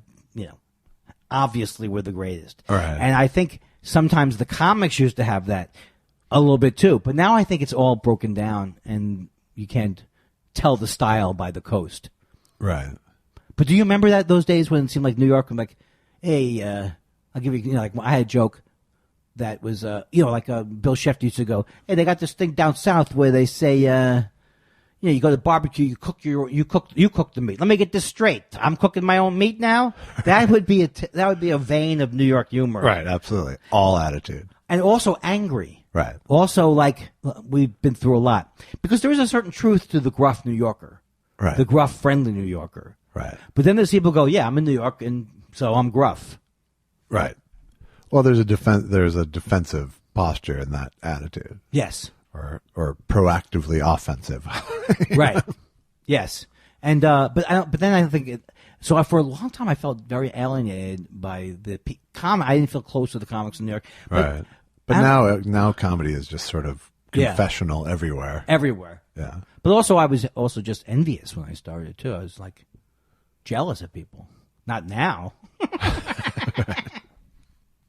obviously we're the greatest. Right. And I think sometimes the comics used to have that a little bit too. But now I think it's all broken down and you can't tell the style by the coast. Right. But do you remember those days when it seemed like New York was like, hey, I'll give you, like I had a joke that was, like Bill Schefter used to go, hey, they got this thing down south where they say, you go to barbecue, you cook the meat. Let me get this straight. I'm cooking my own meat now. That would be a vein of New York humor. Right. Absolutely. All attitude. And also angry. Right. Also, like, we've been through a lot. Because there is a certain truth to the gruff New Yorker. Right. The gruff, friendly New Yorker. Right. But then there's people who go, yeah, I'm in New York, and so I'm gruff. Right. Well, there's a defensive posture in that attitude. Yes. Or proactively offensive. Right. Yes. And but then I think so for a long time I felt very alienated by the comic. I didn't feel close to the comics in New York. Right. But now comedy is just sort of confessional everywhere. Everywhere. Yeah. But also I was also just envious when I started too. I was like jealous of people. Not now.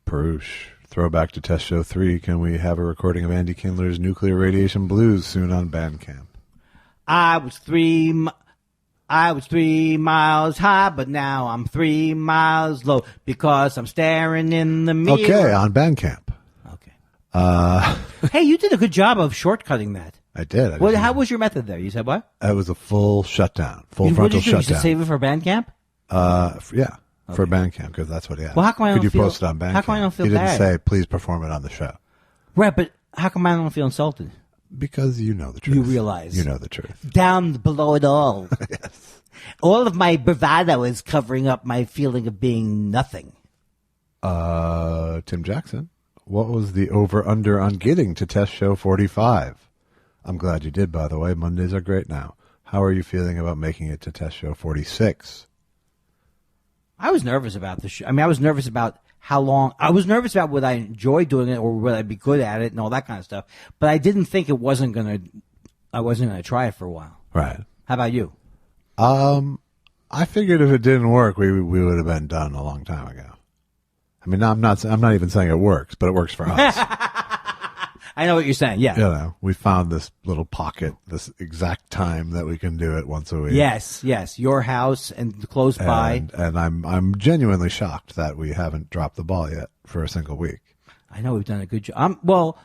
Perush. Throwback to Test Show 3. Can we have a recording of Andy Kindler's Nuclear Radiation Blues soon on Bandcamp? I was 3 miles high, but now I'm 3 miles low because I'm staring in the mirror. Okay, on Bandcamp. Okay. Hey, you did a good job of shortcutting that. I did. How was your method there? You said what? It was a full shutdown, frontal shutdown. You should save it for Bandcamp? Yeah. Okay. For Bandcamp, because that's what he had. Well, how come I don't Could you feel, post it on Bandcamp? How come I don't feel bad? He didn't say, please perform it on the show. Right, but how come I don't feel insulted? Because you know the truth. You realize. You know the truth. Down below it all. Yes. All of my bravado is covering up my feeling of being nothing. Tim Jackson, what was the over-under on getting to Test Show 45? I'm glad you did, by the way. Mondays are great now. How are you feeling about making it to Test Show 46? I was nervous about the show. I mean, I was nervous about how long. I was nervous about would I enjoy doing it or would I be good at it and all that kind of stuff. But I didn't think I wasn't gonna try it for a while. Right. How about you? I figured if it didn't work, we would have been done a long time ago. I mean, I'm not even saying it works, but it works for us. I know what you're saying. Yeah. We found this little pocket, this exact time that we can do it once a week. Yes. Your house and close by. And I'm genuinely shocked that we haven't dropped the ball yet for a single week. I know we've done a good job. Well,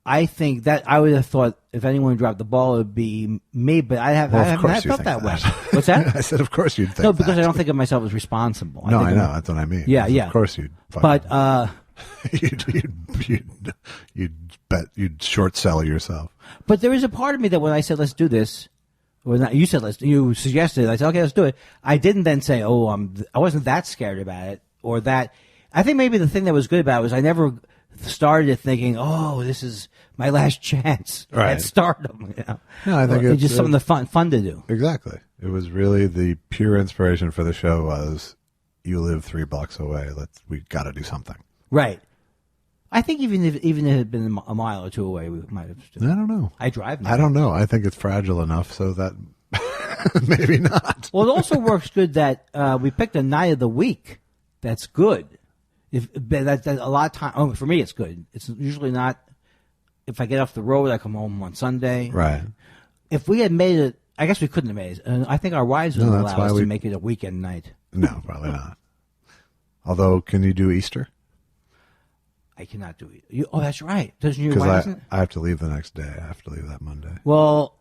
I think that I would have thought if anyone dropped the ball, it would be me. But I haven't felt that way. What's that? I said, of course you'd think. No, because I don't think of myself as responsible. I know. That's what I mean. Yeah. Of course you'd. But you'd short sell yourself. But there is a part of me that when I said let's do this, or not, you suggested it, I said okay, let's do it. I didn't then say I wasn't that scared about it or that. I think maybe the thing that was good about it was I never started it thinking, oh, this is my last chance at stardom. No, I think it's just something fun to do. Exactly. It was really the pure inspiration for the show was you live 3 blocks away. We got to do something. Right. I think even if it had been a mile or two away, we might have. I don't know. I drive now. I don't know. I think it's fragile enough so that maybe not. Well, it also works good that we picked a night of the week that's good. That a lot of time. Oh, for me, it's good. It's usually not. If I get off the road, I come home on Sunday. Right. If we had made it, I guess we couldn't have made it. And I think our wives would allow us to make it a weekend night. No, probably not. Although, can you do Easter? I cannot do it. Oh, that's right. Doesn't your wife? Because I have to leave the next day. I have to leave that Monday. Well,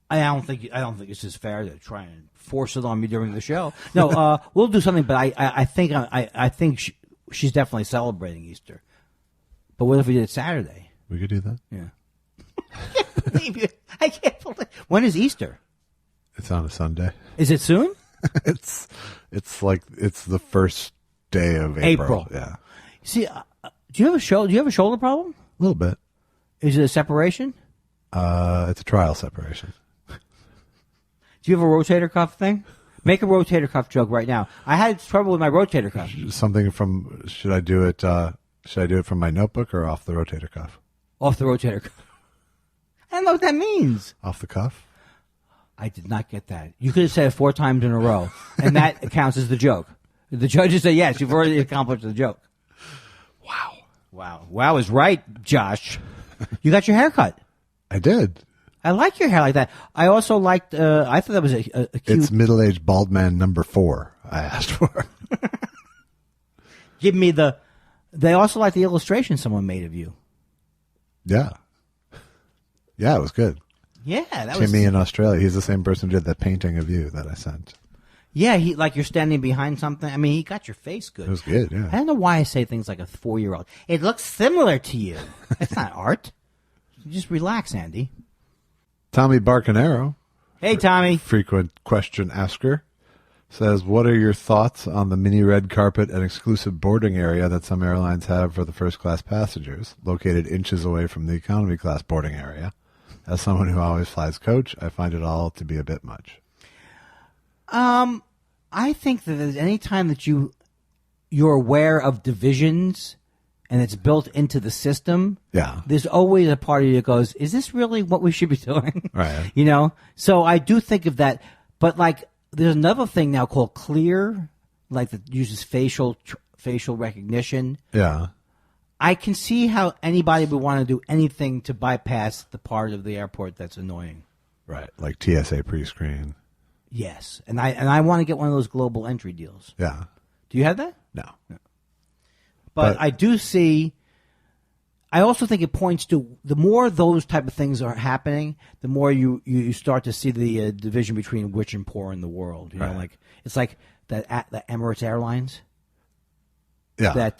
I don't think it's just fair to try and force it on me during the show. No, we'll do something. But I think she's definitely celebrating Easter. But what if we did it Saturday? We could do that. Yeah. I can't believe. When is Easter? It's on a Sunday. Is it soon? It's the first day of April. Yeah. See, do you have a shoulder problem? A little bit. Is it a separation? It's a trial separation. Do you have a rotator cuff thing? Make a rotator cuff joke right now. I had trouble with my rotator cuff. Something from? Should I do it from my notebook or off the rotator cuff? Off the rotator cuff. I don't know what that means. Off the cuff. I did not get that. You could have said it 4 times in a row, and that counts as the joke. The judges say, yes, you've already accomplished the joke. Wow is right, Josh. You got your hair cut. I did. I like your hair like that. I also liked, I thought that was a cute. It's middle-aged bald man number 4 I asked for. Give me they also like the illustration someone made of you. Yeah. Yeah, it was good. Yeah, that Timmy in Australia. He's the same person who did that painting of you that I sent. Yeah, like you're standing behind something. I mean, he got your face good. It was good, yeah. I don't know why I say things like a 4-year-old. It looks similar to you. That's not art. Just relax, Andy. Tommy Barcanero. Hey, Tommy. Frequent question asker. Says, what are your thoughts on the mini red carpet and exclusive boarding area that some airlines have for the first class passengers, located inches away from the economy class boarding area? As someone who always flies coach, I find it all to be a bit much. I think that any time that you're aware of divisions and it's built into the system, there's always a part of you that goes, is this really what we should be doing? Right. You know? So I do think of that. But like, there's another thing now called Clear, like that uses facial recognition. Yeah. I can see how anybody would want to do anything to bypass the part of the airport that's annoying. Right. Like TSA pre-screen. Yes. And I want to get one of those global entry deals. Yeah. Do you have that? No. But I do see, I also think it points to the more those type of things are happening, the more you start to see the division between rich and poor in the world. You know, like it's like the Emirates Airlines. Yeah. That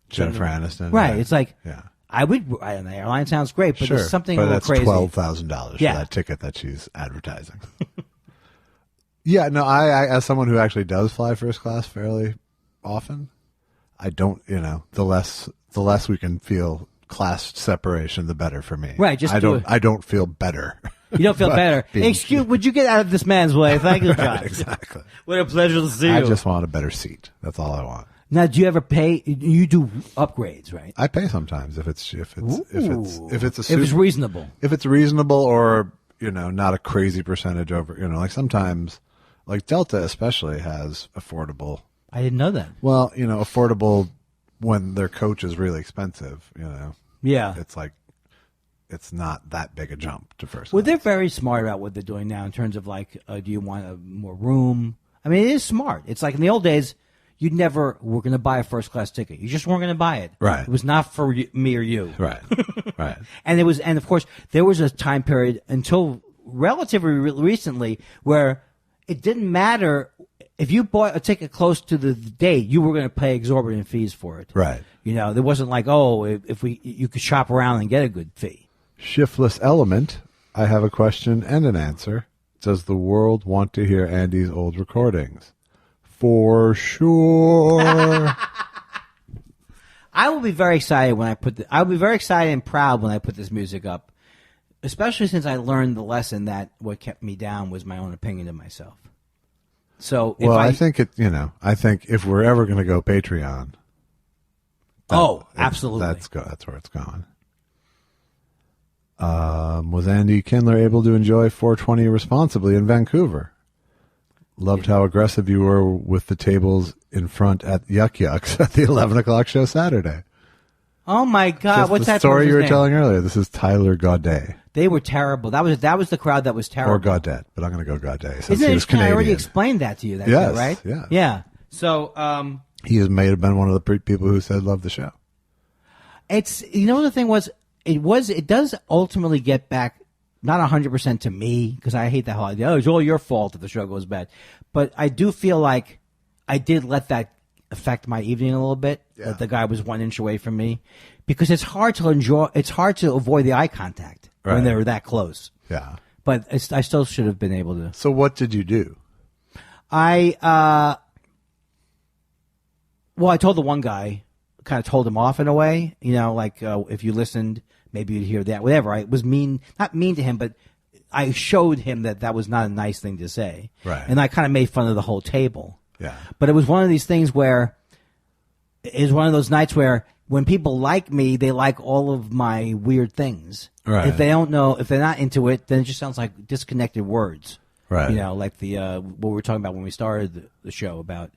Jennifer Aniston. Right. It's like, yeah. The airline sounds great, but there's something a little that's crazy. $12,000 for that ticket that she's advertising. Yeah, no, I as someone who actually does fly first class fairly often, I don't, the less we can feel class separation, the better for me. Right. I don't feel better. You don't feel better. Excuse, would you get out of this man's way? Thank you, John. Right, exactly. What a pleasure to see you. I just want a better seat. That's all I want. Now, do you ever pay? You do upgrades, right? I pay sometimes if it's reasonable. If it's reasonable, or not a crazy percentage over. Like sometimes, like Delta especially has affordable. I didn't know that. Well, affordable when their coach is really expensive. Yeah, it's like it's not that big a jump to first. Well, they're very smart about what they're doing now in terms of like, do you want more room? I mean, it is smart. It's like in the old days. You'd never were going to buy a first class ticket. You just weren't going to buy it. Right. It was not for me or you. Right. Right. And of course, there was a time period until relatively recently where it didn't matter if you bought a ticket close to the date, you were going to pay exorbitant fees for it. Right. There wasn't like, you could shop around and get a good fee. Shiftless Element. I have a question and an answer. Does the world want to hear Andy's old recordings? For sure. I will be very excited when I'll be very excited and proud when I put this music up, especially since I learned the lesson that what kept me down was my own opinion of myself. So, I think if we're ever going to go Patreon. Absolutely. That's where it's going. Was Andy Kindler able to enjoy 420 responsibly in Vancouver? Loved how aggressive you were with the tables in front at Yuck Yucks at the 11 o'clock show Saturday. Oh, my God. What's that story you were name? telling earlier? This is Tyler Gaudet. They were terrible. That was the crowd that was terrible. Or Gaudet, but I'm going to go Gaudet since Isn't he was Canadian. I already explained that to you, yes, right? Yeah. Yeah. So, he may have been one of the people who said love the show. It's, the thing was, it does ultimately get back not 100% to me, because I hate that whole idea. Oh, it's all your fault if the show goes bad. But I do feel like I did let that affect my evening a little bit. Yeah. That the guy was 1 inch away from me, because it's hard to avoid the eye contact when they're that close. Yeah. But I still should have been able to. So what did you do? I told the one guy, kind of told him off in a way, if you listened, maybe you'd hear that, whatever. I was not mean to him, but I showed him that was not a nice thing to say. Right. And I kind of made fun of the whole table. Yeah. But it was one of these things where, it was one of those nights where when people like me, they like all of my weird things. Right. If they don't know, if they're not into it, then it just sounds like disconnected words. Right. You know, like the what we were talking about when we started the show about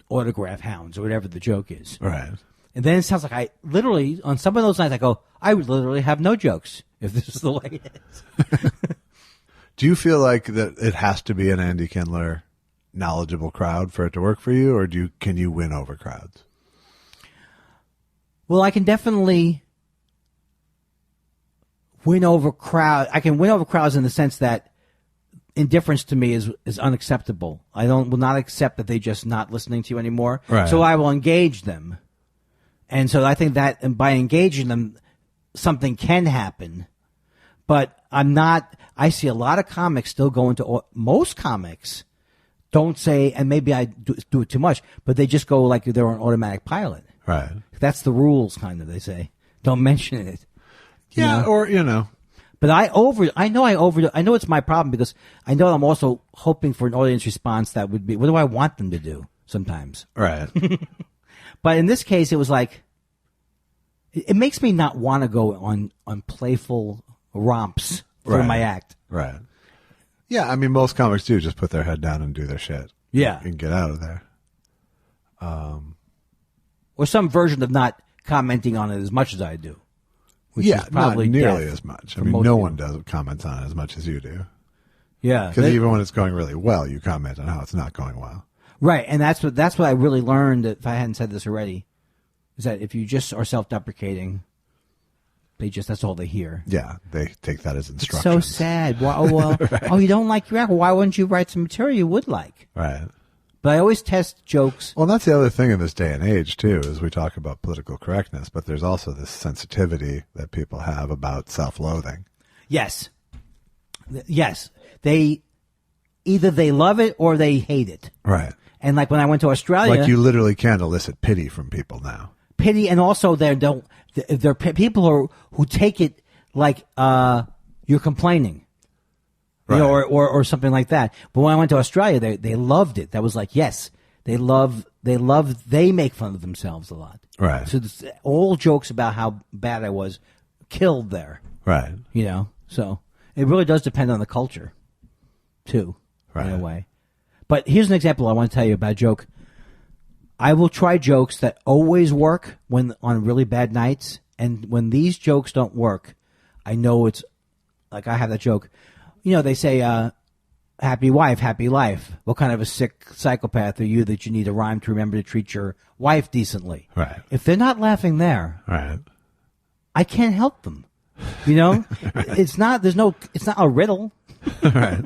autograph hounds or whatever the joke is. Right. And then it sounds like I literally, on some of those nights, I go, I would literally have no jokes if this is the way it is. Do you feel like that it has to be an Andy Kindler knowledgeable crowd for it to work for you, or can you win over crowds? Well, I can definitely win over crowd. I can win over crowds in the sense that indifference to me is unacceptable. I will not accept that they just not listening to you anymore. Right. So I will engage them. And so I think that by engaging them, something can happen. But I see a lot of comics still go into, most comics don't say, and maybe I do it too much, but they just go like they're on automatic pilot. Right. That's the rules, kind of, they say. Don't mention it. Yeah, or, But I know it's my problem because I know I'm also hoping for an audience response that would be, what do I want them to do sometimes? Right. But in this case, it was like, it makes me not want to go on playful romps for my act. Right. Yeah, I mean, most comics do just put their head down and do their shit. Yeah. And get out of there. Or some version of not commenting on it as much as I do. Which Yeah, is probably not nearly death as much. I for mean, most no people. one does comments on it as much as you do. Yeah. Because even when it's going really well, you comment on how it's not going well. Right, and that's what I really learned, if I hadn't said this already, is that if you just are self-deprecating, that's all they hear. Yeah, they take that as It's instructions. so sad. Well, right. Oh, you don't like your act? Well, why wouldn't you write some material you would like? Right. But I always test jokes. Well, that's the other thing in this day and age, too, is we talk about political correctness, but there's also this sensitivity that people have about self-loathing. Yes. Either they love it or they hate it. Right. And like when I went to Australia, Like you literally can't elicit pity from people now. pity, and also they're people who take it like you're complaining. You know, Right. or something like that. But when I went to Australia, they loved it. That was like, yes, they make fun of themselves a lot. Right. So all jokes about how bad I was killed there. Right. You know, so it really does depend on the culture, too, in a Right. way. But here's an example I want to tell you about a joke. I will try jokes that always work on really bad nights, and when these jokes don't work, I know it's like I have that joke. You know, they say, happy wife, happy life. What kind of a sick psychopath are you that you need a rhyme to remember to treat your wife decently? Right. If they're not laughing there, Right. I can't help them. You know, it's not a riddle. Right.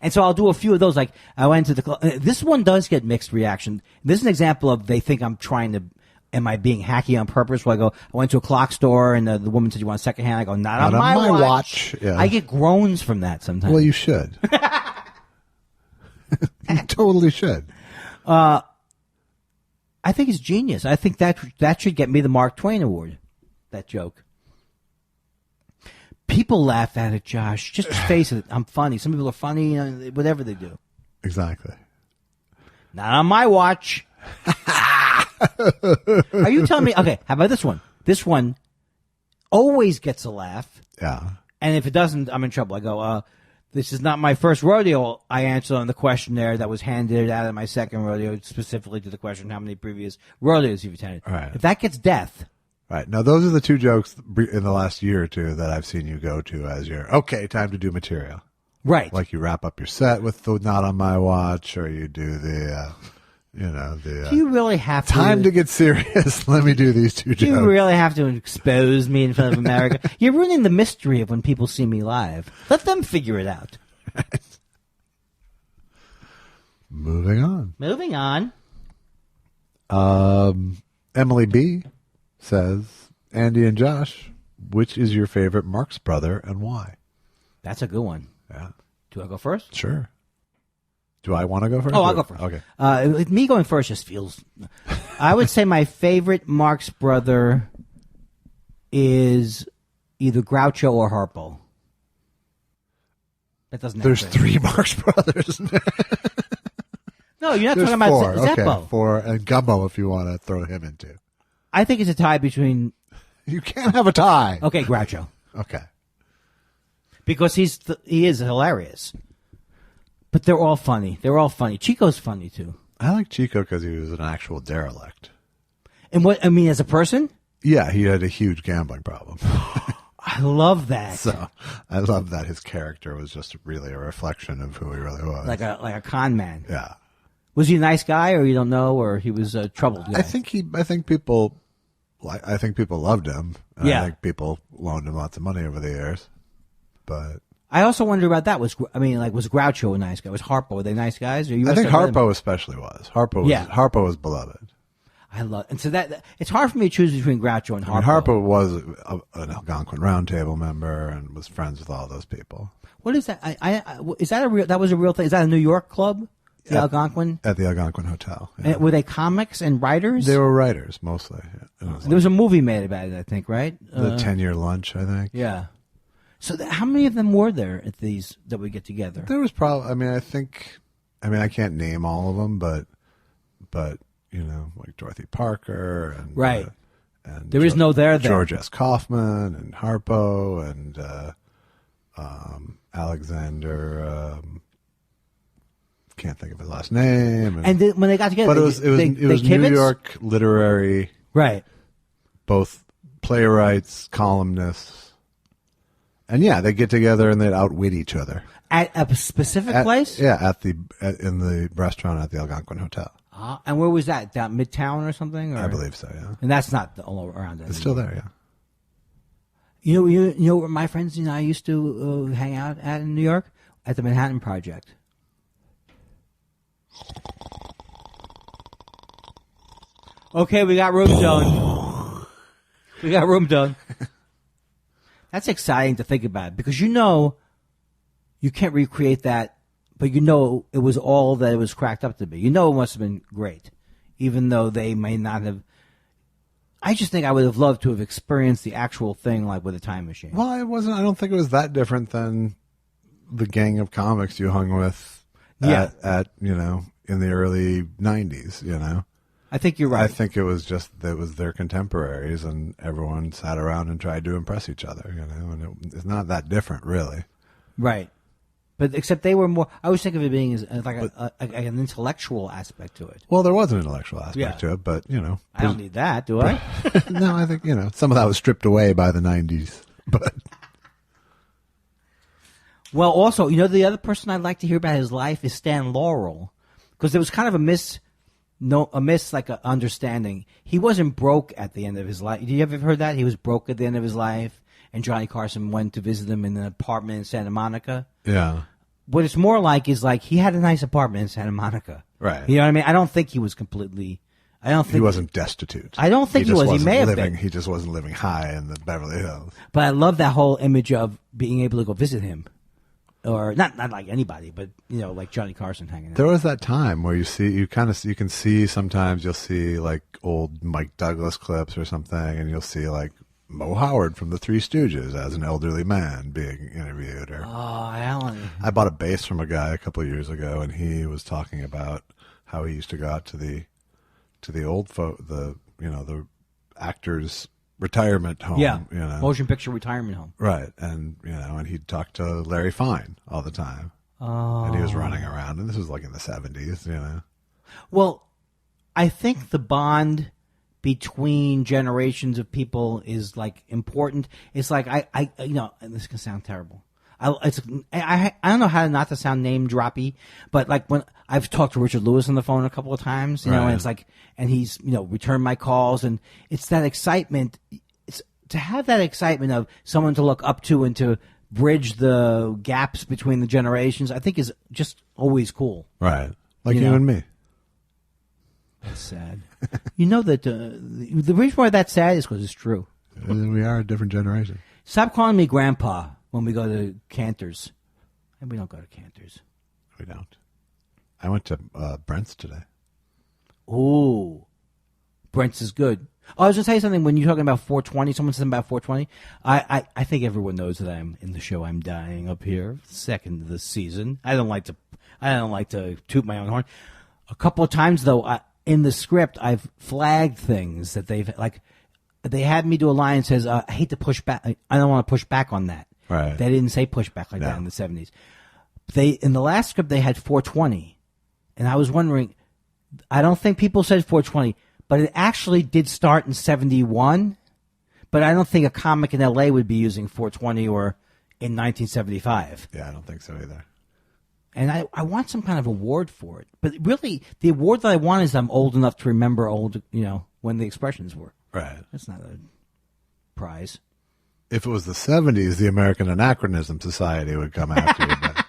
And so I'll do a few of those. Like I went to the club. This one does get mixed reaction. This is an example of they think I'm trying to. Am I being hacky on purpose? Where I went to a clock store and the woman said, "You want a second hand?" I go, "Not on my watch." Yeah. I get groans from that sometimes. Well, you should. You totally should. I think it's genius. I think that should get me the Mark Twain Award. That joke. People laugh at it, Josh. Just face it. I'm funny. Some people are funny, whatever they do. Exactly. Not on my watch. Are you telling me? Okay, how about this one? This one always gets a laugh. Yeah. And if it doesn't, I'm in trouble. I go, this is not my first rodeo. I answered on the questionnaire that was handed out at my second rodeo, specifically to the question, how many previous rodeos you've attended. Right. If that gets death. Right. Now, those are the two jokes in the last year or two that I've seen you go to as your, okay, time to do material. Right. Like you wrap up your set with the not on my watch, or you do the, do you really have to? Time to get serious. Let me do these two Do jokes. you really have to expose me in front of America? You're ruining the mystery of when people see me live. Let them figure it out. Moving on. Moving on. Emily B says, Andy and Josh, which is your favorite Marx brother and why? That's a good one. Yeah. Do I go first? Sure. Do I want to go first? Oh, I'll go first. Okay. Me going first just feels... I would say my favorite Marx brother is either Groucho or Harpo. That doesn't There's happen. 3 Marx brothers. No, No, you're not There's talking about four. Zeppo. Okay, four, and Gumbo if you want to throw him into. I think it's a tie between. You can't have a tie. Okay, Groucho. Okay. Because he is hilarious. But they're all funny. They're all funny. Chico's funny too. I like Chico because he was an actual derelict. And what I mean, as a person, Yeah, he had a huge gambling problem. I love that. So I love that his character was just really a reflection of who he really was. Like a con man. Yeah. Was he a nice guy, or you don't know, or he was a troubled guy? I think people loved him. And Yeah. I think people loaned him lots of money over the years. But I also wonder about that. Was Groucho a nice guy? Was Harpo, were they nice guys? Or you I think must have Harpo especially was. Harpo was beloved. I love, and so that it's hard for me to choose between Groucho and Harpo. I mean, Harpo was an Algonquin Roundtable member and was friends with all those people. What is that? Is that a real? That was a real thing. Is that a New York club? The Algonquin? At the Algonquin Hotel. Yeah. And were they comics and writers? They were writers mostly. There was a movie made about it, I think, right? The 10-year lunch, I think. Yeah. So how many of them were there at these that we get together? There was probably. I can't name all of them, but like Dorothy Parker and Right. And there is no there. George S. Kaufman and Harpo and Alexander. Can't think of his last name. And when they got together, but it was New York literary, right? Both playwrights, columnists, and yeah, they get together and they'd outwit each other at a specific place. Yeah, in the restaurant at the Algonquin Hotel. And where was that? Down Midtown or something? Or? I believe so. Yeah, and that's not all around. It's still there. Yeah. You know where my friends and I used to hang out at in New York? At the Manhattan Project. Okay, we got room done. We got room done. That's exciting to think about because you can't recreate that, but it was all that it was cracked up to be. It must have been great, even though they may not have. I just think I would have loved to have experienced the actual thing, like with a time machine. Well, it wasn't. I don't think it was that different than the gang of comics you hung with. At in the early '90s. I think you're right. I think it was their contemporaries, and everyone sat around and tried to impress each other. And it's not that different, really. Right. But except they were more. I always think of it being as like an intellectual aspect to it. Well, there was an intellectual aspect to it, but I don't need that, do I? No, I think some of that was stripped away by the '90s. But well, also, the other person I'd like to hear about his life is Stan Laurel, because there was kind of a understanding. He wasn't broke at the end of his life. Did you ever heard that he was broke at the end of his life? And Johnny Carson went to visit him in an apartment in Santa Monica. Yeah. What it's more like is like he had a nice apartment in Santa Monica. Right. You know what I mean? I don't think he was completely. I don't think he wasn't destitute. I don't think he was. He may have been. He just wasn't living high in the Beverly Hills. But I love that whole image of being able to go visit him, or not like anybody, but like Johnny Carson hanging out. There was that time where you can see sometimes you'll see like old Mike Douglas clips or something, and you'll see like Mo Howard from the Three Stooges as an elderly man being interviewed. Or Alan. I bought a bass from a guy a couple of years ago, and he was talking about how he used to go out to the old the actors' retirement home. Yeah, motion picture retirement home. Right, and and he'd talk to Larry Fine all the time. Oh. And he was running around, and this was like in the 70s. Well, I think the bond between generations of people is like important. It's like I and this can sound terrible. I don't know how not to sound name droppy, but like when I've talked to Richard Lewis on the phone a couple of times, right. And it's like, and he's returned my calls, and it's that excitement. It's to have that excitement of someone to look up to and to bridge the gaps between the generations. I think is just always cool. Right, like you and me. That's sad. That the reason why that's sad is because it's true. We are a different generation. Stop calling me Grandpa when we go to Cantor's. And we don't go to Cantor's. We don't. I went to Brent's today. Ooh. Brent's is good. Oh, I was going to tell you something. When you're talking about 420, someone said about 420. I think everyone knows that I'm in the show I'm Dying up here, second of the season. I don't like to toot my own horn. A couple of times, though, in the script, I've flagged things that they had me do a line that says, I hate to push back. I don't want to push back on that. Right. They didn't say push back like that in the 70s. In the last script, they had 420. And I was wondering, I don't think people said 420, but it actually did start in 71. But I don't think a comic in L.A. would be using 420 or in 1975. Yeah, I don't think so either. And I want some kind of award for it. But really, the award that I want is I'm old enough to remember when the expressions were. Right. That's not a prize. If it was the 70s, the American Anachronism Society would come after you. But...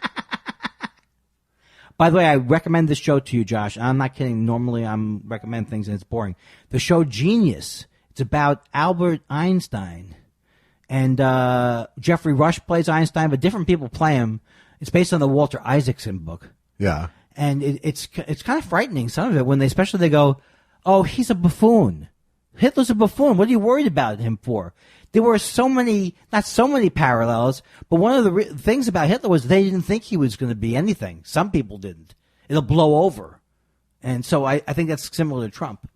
By the way, I recommend this show to you, Josh. I'm not kidding. Normally, I'm recommend things and it's boring. The show Genius. It's about Albert Einstein. And Jeffrey Rush plays Einstein, but different people play him. It's based on the Walter Isaacson book. Yeah. And it's kind of frightening, some of it, when especially they go, oh, he's a buffoon. Hitler's a buffoon. What are you worried about him for? There were not so many parallels, but one of the things about Hitler was they didn't think he was going to be anything. Some people didn't. It'll blow over. And so I think that's similar to Trump.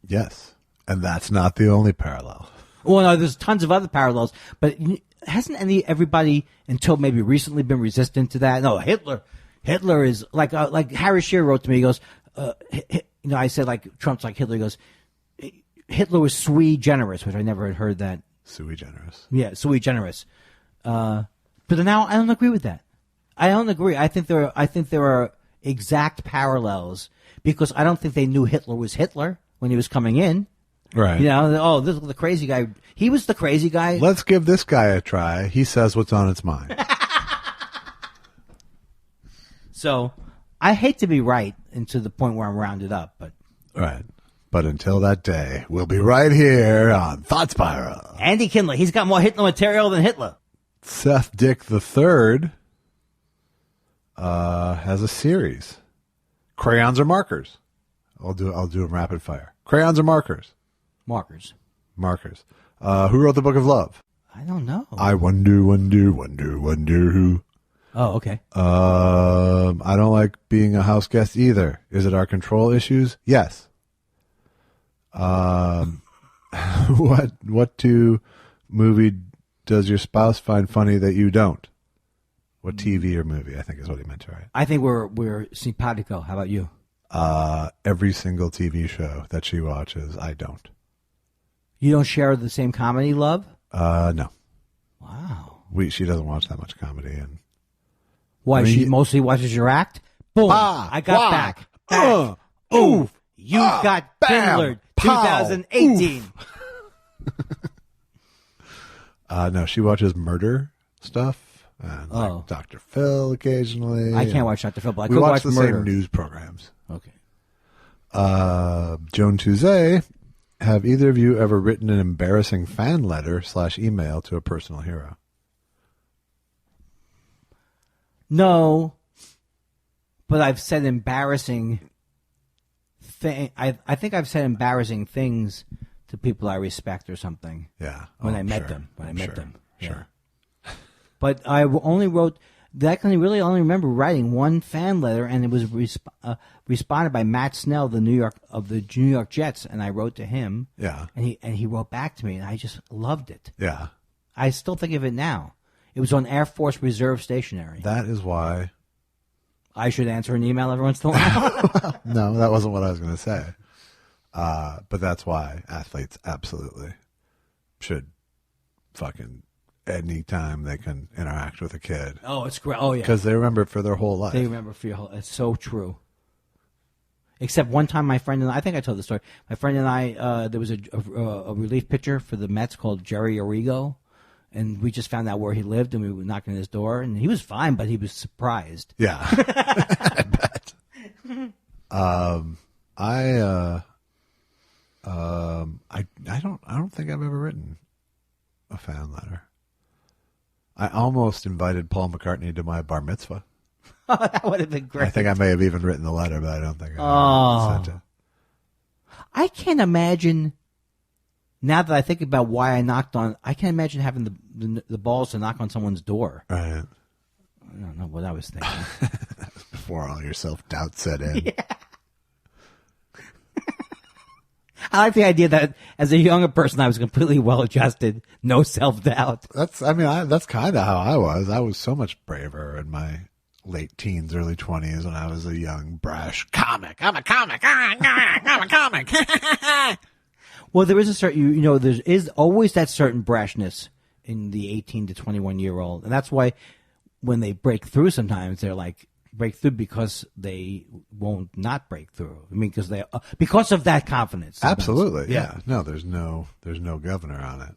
Yes. And that's not the only parallel. Well, no, there's tons of other parallels, but hasn't everybody until maybe recently been resistant to that? No, Hitler is like Harry Shearer wrote to me. He goes, I said like Trump's like Hitler. He goes, Hitler was sui generis, which I never had heard that. Sui generis. Yeah, sui generis. But now I don't agree with that. I don't agree. I think there are exact parallels because I don't think they knew Hitler was Hitler when he was coming in. Right. This is the crazy guy. He was the crazy guy. Let's give this guy a try. He says what's on his mind. So, I hate to be right and to the point where I'm rounded up, but... Right. But until that day, we'll be right here on Thought Spiral. Andy Kindler, he's got more Hitler material than Hitler. Seth Dick III has a series. Crayons or markers? I'll do them rapid fire. Crayons or markers? Markers. Who wrote the Book of Love? I don't know. I wonder who. Oh, okay. I don't like being a house guest either. Is it our control issues? Yes. What movie does your spouse find funny that you don't? What TV or movie, I think is what he meant to write. I think we're simpatico. How about you? Every single TV show that she watches, I don't. You don't share the same comedy love? No. Wow. She doesn't watch that much comedy, and why? She mostly watches your act. Boom! I got back. Oof! You got Kindler. 2018. No, she watches murder stuff and like Dr. Phil occasionally. I can't watch Dr. Phil, but I we could watch watch the murder. same news programs. Okay. Joan Tuzet, have either of you ever written an embarrassing fan letter / email to a personal hero? No, but I've said embarrassing I think I've said embarrassing things to people I respect or something. Yeah. When I met sure. them. When I met them. Yeah. Sure. But I only wrote... I can really only remember writing one fan letter, and it was responded by Matt Snell, the New York Jets, and I wrote to him. Yeah. And he wrote back to me, and I just loved it. Yeah. I still think of it now. It was on Air Force Reserve stationery. That is why I should answer an email every once in a while. No, that wasn't what I was going to say. But that's why athletes absolutely should fucking anytime they can interact with a kid. Oh, it's great. Oh, yeah. Because they remember it for their whole life. They remember for your whole... It's so true. Except one time my friend and I think I told the story. My friend and I, there was a relief pitcher for the Mets called Jerry Arrigo. And we just found out where he lived, and we were knocking on his door, and he was fine, but he was surprised. Yeah, I bet. I don't think I've ever written a fan letter. I almost invited Paul McCartney to my bar mitzvah. Oh, that would have been great. I think I may have even written the letter, but I don't think I sent it. I can't imagine. Now that I think about why I knocked on, I can't imagine having the balls to knock on someone's door. Right. I don't know what I was thinking. before all your self-doubt set in. Yeah. I like the idea that as a younger person, I was completely well-adjusted, no self-doubt. That's kind of how I was. I was so much braver in my late teens, early 20s when I was a young, brash comic. I'm a comic. I'm a comic. Well, there is a certain, there is always that certain brashness in the 18 to 21-year-old. And that's why when they break through sometimes, they're like, break through because they won't not break through. I mean, because of that confidence. Sometimes. Absolutely. Yeah. No, there's no governor on it.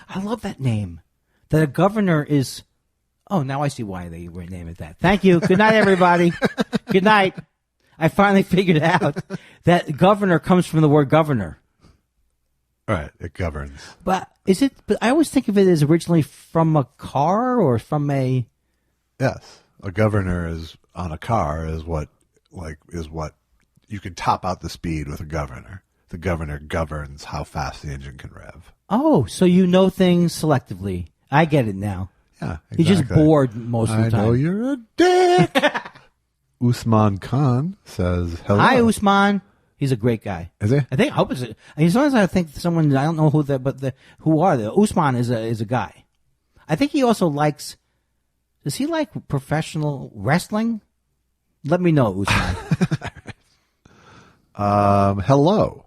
I love that name. That a governor is. Oh, now I see why they were named it that. Thank you. Good night, everybody. Good night. I finally figured out that governor comes from the word governor. Right. It governs. But I always think of it as originally from a car or from a. Yes. A governor is on a car is what you can top out the speed with a governor. The governor governs how fast the engine can rev. Oh, so you know things selectively. I get it now. Yeah, exactly. You're just bored most of the time. I know you're a dick. Usman Khan says hello. Hi, Usman. He's a great guy. Is he? I hope it's. Sometimes I think someone, I don't know who who are they? Usman is a guy. I think he also likes. Does he like professional wrestling? Let me know, Usman. Hello.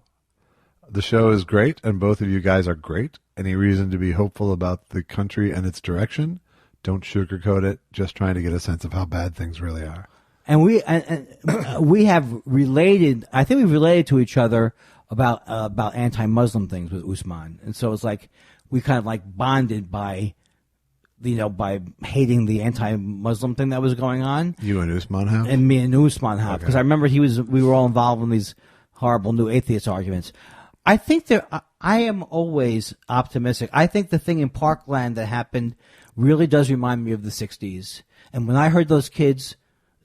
The show is great, and both of you guys are great. Any reason to be hopeful about the country and its direction? Don't sugarcoat it. Just trying to get a sense of how bad things really are. And we have related. I think we've related to each other about anti-Muslim things with Usman, and so it's like we kind of like bonded by hating the anti-Muslim thing that was going on. You and Usman have? And me and Usman have, because I remember we were all involved in these horrible new atheist arguments. I think I am always optimistic. I think the thing in Parkland that happened really does remind me of the 60s. And when I heard those kids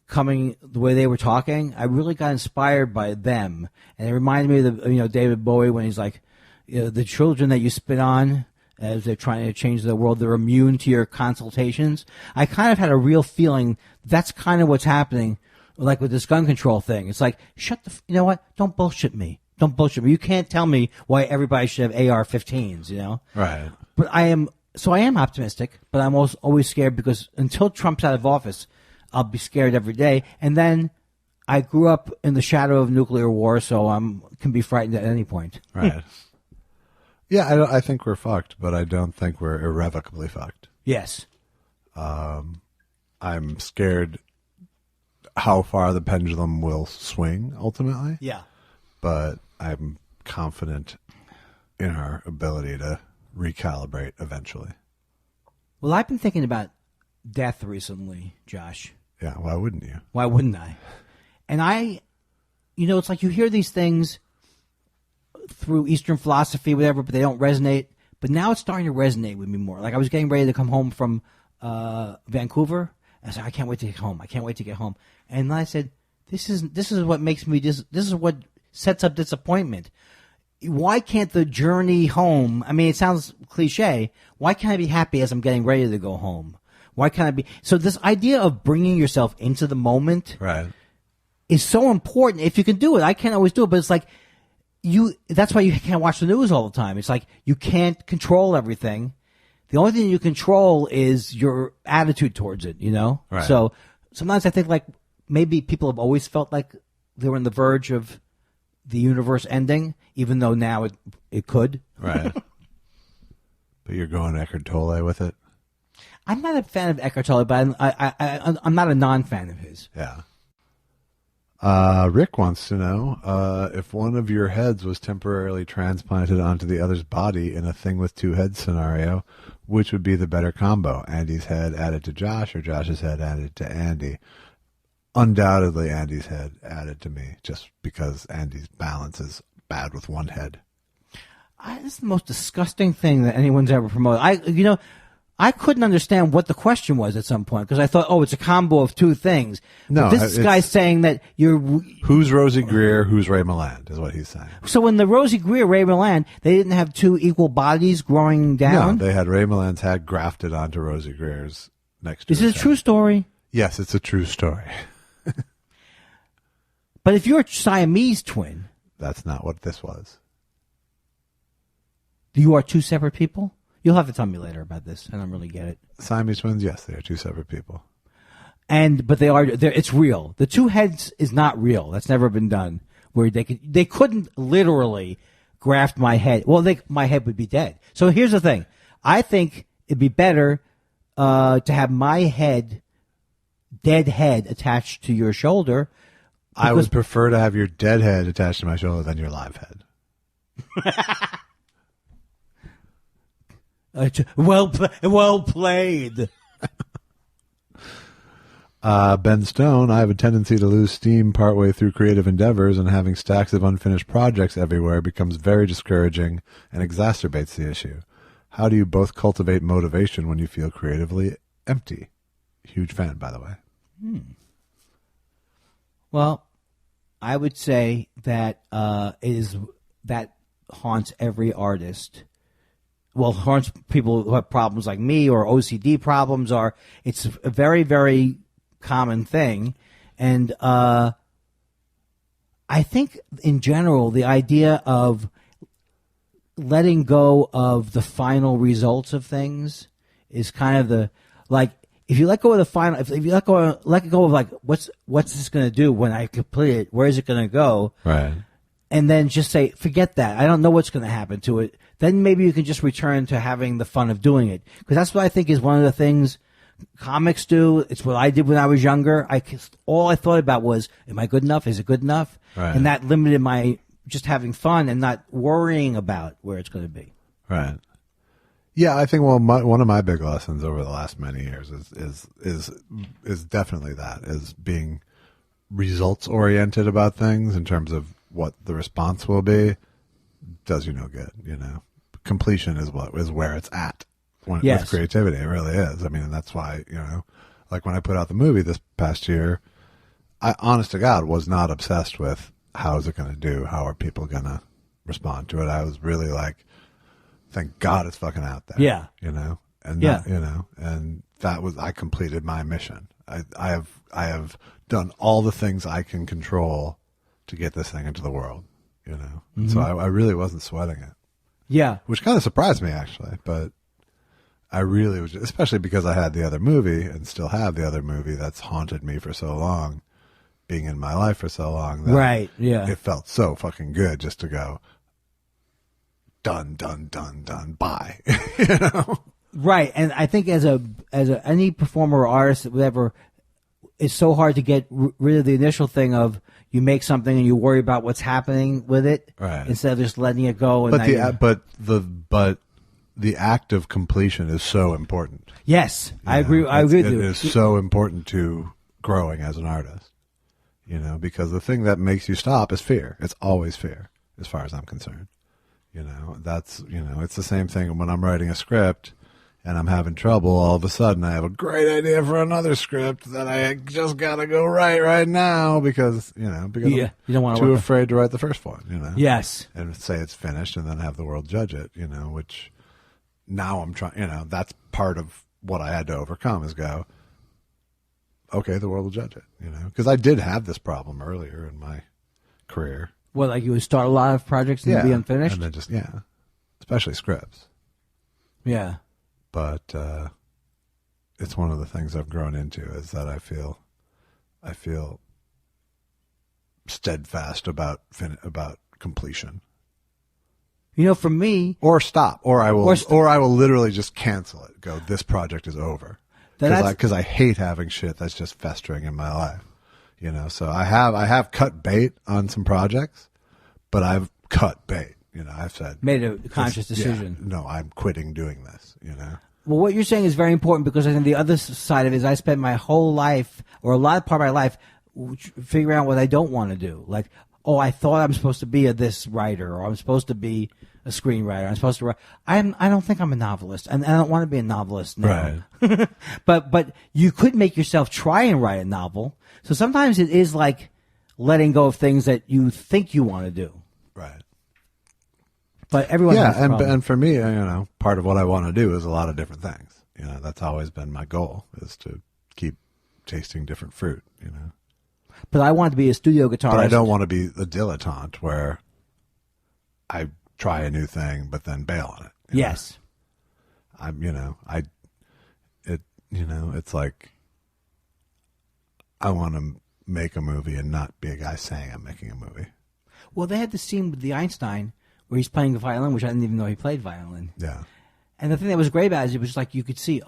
coming the way they were talking, I really got inspired by them. And it reminded me of David Bowie when he's like, the children that you spit on as they're trying to change the world, they're immune to your consultations. I kind of had a real feeling that's kind of what's happening, like with this gun control thing. It's like, you know what? Don't bullshit me. Don't bullshit me. You can't tell me why everybody should have AR-15s, Right. But I am optimistic, but I'm also always scared because until Trump's out of office, I'll be scared every day. And then I grew up in the shadow of nuclear war, so can be frightened at any point. Right. Yeah, I think we're fucked, but I don't think we're irrevocably fucked. Yes. I'm scared how far the pendulum will swing ultimately. Yeah. But I'm confident in our ability to recalibrate eventually. Well, I've been thinking about death recently, Josh. Yeah, why wouldn't you? Why wouldn't I? And it's like you hear these things through Eastern philosophy, whatever, but they don't resonate. But now it's starting to resonate with me more. Like I was getting ready to come home from Vancouver. I said, I can't wait to get home. I can't wait to get home. And then I said, this is what makes me this is what sets up disappointment. Why can't the journey home? I mean, it sounds cliche. Why can't I be happy as I'm getting ready to go home? Why can't I be? So this idea of bringing yourself into the moment, right, is so important. If you can do it, I can't always do it, but it's like that's why you can't watch the news all the time. It's like you can't control everything. The only thing you control is your attitude towards it, Right. So sometimes I think like maybe people have always felt like they were on the verge of the universe ending, even though now it could. Right. But you're going Eckhart Tolle with it? I'm not a fan of Eckhart Tolle, but I'm not a non-fan of his. Yeah. Rick wants to know if one of your heads was temporarily transplanted onto the other's body in a thing with two heads scenario, which would be the better combo? Andy's head added to Josh or Josh's head added to Andy? Undoubtedly Andy's head added to me, just because Andy's balance is bad with one head. This is the most disgusting thing that anyone's ever promoted. I couldn't understand what the question was at some point because I thought, it's a combo of two things. No, but this guy's saying that you're... Who's Rosie Greer, who's Ray Milland, is what he's saying. So in the Rosie Greer, Ray Milland, they didn't have two equal bodies growing down? No, they had Ray Milland's head grafted onto Rosie Greer's next to Is it a true story? Yes, it's a true story. But if you're a Siamese twin, that's not what this was. You are two separate people? You'll have to tell me later about this. I don't really get it. Siamese twins, yes, they are two separate people. But it's real. The two heads is not real. That's never been done. Where they couldn't literally graft my head. Well, my head would be dead. So here's the thing. I think it'd be better to have my dead head attached to your shoulder. I would prefer to have your dead head attached to my shoulder than your live head. Well played. Ben Stone, I have a tendency to lose steam partway through creative endeavors, and having stacks of unfinished projects everywhere becomes very discouraging and exacerbates the issue. How do you both cultivate motivation when you feel creatively empty? Huge fan, by the way. Well, I would say that that haunts every artist. Well, haunts people who have problems like me or OCD problems. It's a very, very common thing. And I think in general, the idea of letting go of the final results of things is kind of if you let go of the final, if you let go of like, what's this going to do when I complete it? Where is it going to go? Right. And then just say, forget that. I don't know what's going to happen to it. Then maybe you can just return to having the fun of doing it. Because that's what I think is one of the things comics do. It's what I did when I was younger. All I thought about was, am I good enough? Is it good enough? Right. And that limited my just having fun and not worrying about where it's going to be. Right. Yeah, I think one of my big lessons over the last many years is definitely that, is being results oriented about things in terms of what the response will be. Does you no good, Completion is where it's at with creativity. It really is. I mean, and that's why, like when I put out the movie this past year, I, honest to God, was not obsessed with how is it going to do? How are people going to respond to it? I was really like, thank God it's fucking out there. Yeah. And that was, I completed my mission. I have done all the things I can control to get this thing into the world, And so I really wasn't sweating it. Yeah. Which kind of surprised me, actually. But I really was, especially because I had the other movie and still have the other movie that's haunted me for so long, being in my life for so long. That right. Yeah. It felt so fucking good just to go, done, done, done, done, bye. Right. And I think as any performer or artist, whatever, it's so hard to get rid of the initial thing of you make something and you worry about what's happening with it, right, instead of just letting it go. And but the act of completion is so important. Yes, I agree. I agree with you. It is so important to growing as an artist, because the thing that makes you stop is fear. It's always fear, as far as I'm concerned. That's it's the same thing when I'm writing a script and I'm having trouble. All of a sudden, I have a great idea for another script that I just gotta go right now because you don't want too afraid to write the first one. Yes, and say it's finished and then have the world judge it. Which now I'm trying. That's part of what I had to overcome is go. Okay, the world will judge it. Because I did have this problem earlier in my career. Well, like you would start a lot of projects and be unfinished, and then especially scripts. Yeah. But it's one of the things I've grown into is that I feel steadfast about completion. For me, or stop, or I will literally just cancel it. Go, this project is over, because I hate having shit that's just festering in my life. So I have cut bait on some projects, but I've cut bait. I've said made a conscious decision. Yeah, no, I'm quitting doing this. Well, what you're saying is very important because I think the other side of it is I spent my whole life, or a lot of part of my life, figuring out what I don't want to do. Like, I thought I'm supposed to be this writer, or I'm supposed to be a screenwriter. I'm supposed to write. I don't think I'm a novelist, and I don't want to be a novelist now. Right. But you could make yourself try and write a novel. So sometimes it is like letting go of things that you think you want to do. Right. But everyone has a problem. And for me, part of what I want to do is a lot of different things. That's always been my goal, is to keep tasting different fruit. But I wanted to be a studio guitarist. But I don't want to be a dilettante where I try a new thing but then bail on it. Yes. It's like I want to make a movie and not be a guy saying I'm making a movie. Well, they had the scene with the Weinstein where he's playing the violin, which I didn't even know he played violin. Yeah. And the thing that was great about it is it was like you could see,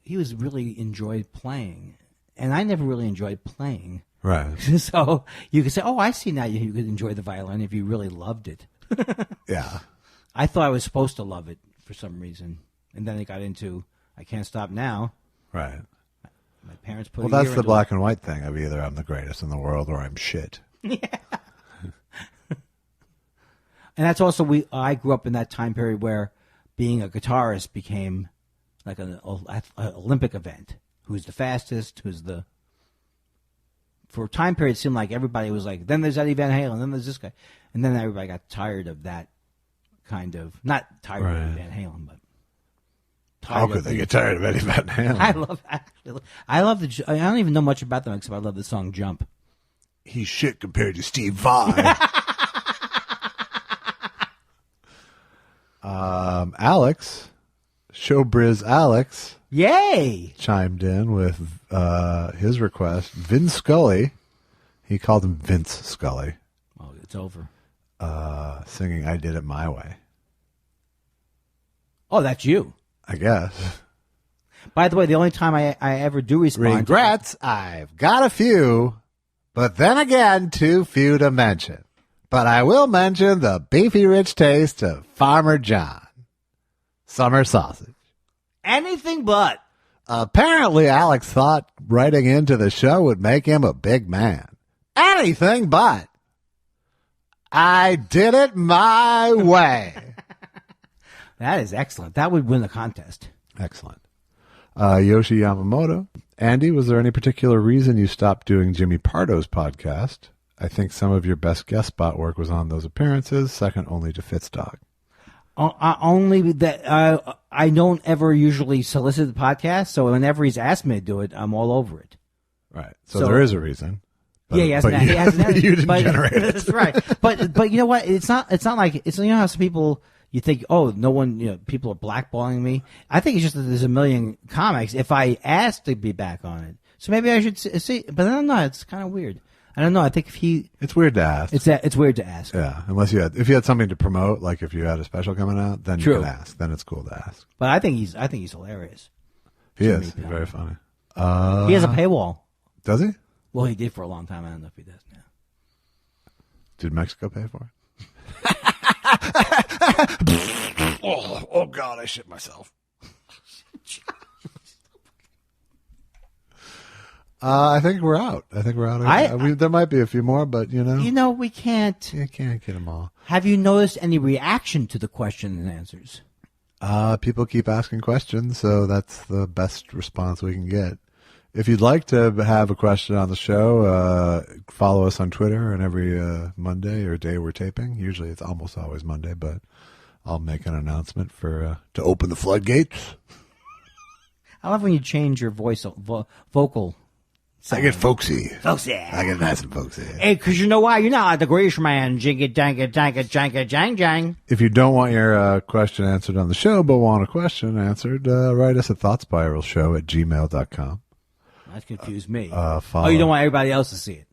he was really enjoyed playing. And I never really enjoyed playing. Right. So you could say, I see now you could enjoy the violin if you really loved it. Yeah. I thought I was supposed to love it for some reason. And then it got into, I can't stop now. Right. My parents put Well, that's the black and white thing of either I'm the greatest in the world or I'm shit. Yeah. And that's also, I grew up in that time period where being a guitarist became like an Olympic event. Who's the fastest? For a time period, it seemed like everybody was like, then there's Eddie Van Halen, then there's this guy. And then everybody got tired of that kind of, not tired of Eddie Van Halen, but how could they get tired of Eddie Van Halen? I don't even know much about them except I love the song Jump. He's shit compared to Steve Vai. Alex, Showbiz Alex, yay, chimed in with his request. Vin Scully, he called him Vince Scully. Oh, it's over. Singing "I Did It My Way." Oh, that's you. I guess. By the way, the only time I ever do respond. Regrets, I've got a few, but then again, too few to mention. But I will mention the beefy rich taste of Farmer John. Summer sausage. Anything but. Apparently, Alex thought writing into the show would make him a big man. Anything but. I did it my way. That is excellent. That would win the contest. Excellent. Yoshi Yamamoto. Andy, was there any particular reason you stopped doing Jimmy Pardo's podcast? I think some of your best guest spot work was on those appearances, second only to Fitzdog. Only that I don't ever usually solicit the podcast, so whenever he's asked me to do it, I'm all over it. Right. So there is a reason. But, he hasn't had it. You didn't generate it. That's right. But you know what? It's not like it's how some people. You think, no one, people are blackballing me. I think it's just that there's a million comics. If I asked to be back on it, so maybe I should see. But I don't know. It's kind of weird. I don't know. I think it's weird to ask. It's weird to ask. Yeah, unless if you had something to promote, like if you had a special coming out, then you can ask. Then it's cool to ask. But I think he's hilarious. He is. He's very funny. He has a paywall. Does he? Well, he did for a long time. I don't know if he does now. Did Mexico pay for it? oh God! I shit myself. I think we're out. There might be a few more, but we can't. You can't get them all. Have you noticed any reaction to the question and answers? People keep asking questions, so that's the best response we can get. If you'd like to have a question on the show, follow us on Twitter, and every Monday or day we're taping. Usually it's almost always Monday, but I'll make an announcement to open the floodgates. I love when you change your voice, vocal. I get folksy. Folksy. I get nice and folksy. Hey, because you know why? You're not the greatest man. Jigga, danga, danga, janga, jang, jang. If you don't want your question answered on the show, but want a question answered, write us at thoughtspiralshow@gmail.com. That's confused me. You don't want everybody else to see it.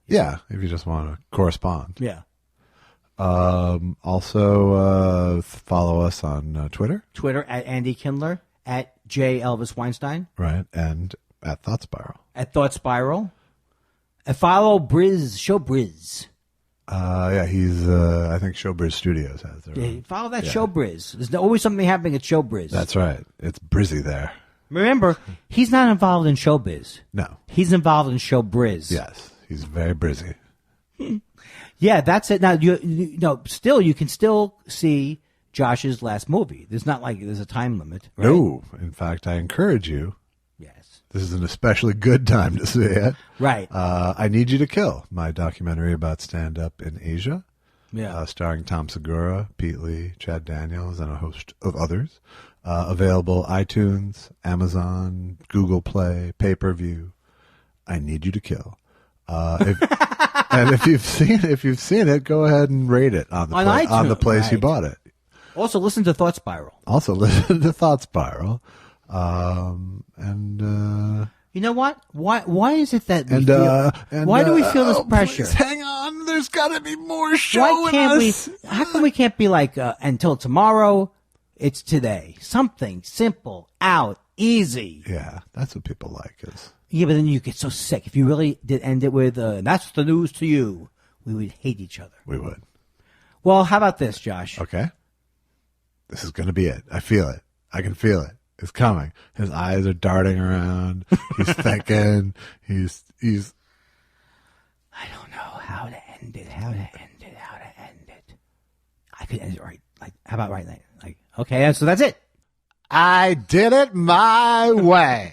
Yeah, if you just want to correspond. Yeah. Also, follow us on Twitter. Twitter at Andy Kindler, at J. Elvis Weinstein. Right, and at Thought Spiral. At Thought Spiral. And follow Showbiz. Yeah, he's, I think Showbiz Studios has their own. Follow that Showbiz. There's always something happening at Showbiz. That's right. It's Brizzy there. Remember, he's not involved in showbiz. No. He's involved in showbiz. Yes, he's very brizzy. Yeah, that's it. Now, you can still see Josh's last movie. There's not like there's a time limit. Right? No. In fact, I encourage you. Yes. This is an especially good time to see it. Right. I Need You to Kill, my documentary about stand-up in Asia. Yeah. Starring Tom Segura, Pete Lee, Chad Daniels, and a host of others. Available iTunes, Amazon, Google Play, pay-per-view. I Need You to Kill. And if you've seen it, go ahead and rate it on the place you bought it. Also, listen to Thought Spiral. And you know what? Why is it that we why do we feel this pressure? Please hang on. There's got to be more show Why can't in us. How come we can't be like until tomorrow? It's today. Something simple, out, easy. Yeah, that's what people like. Yeah, but then you get so sick. If you really did end it with that's the news to you, we would hate each other. We would. Well, how about this, Josh? Okay. This is going to be it. I feel it. I can feel it. It's coming. His eyes are darting around. He's thinking. He's. I don't know how to end it. I could end it right. Like, how about right now? Like, okay, so that's it. I did it my way.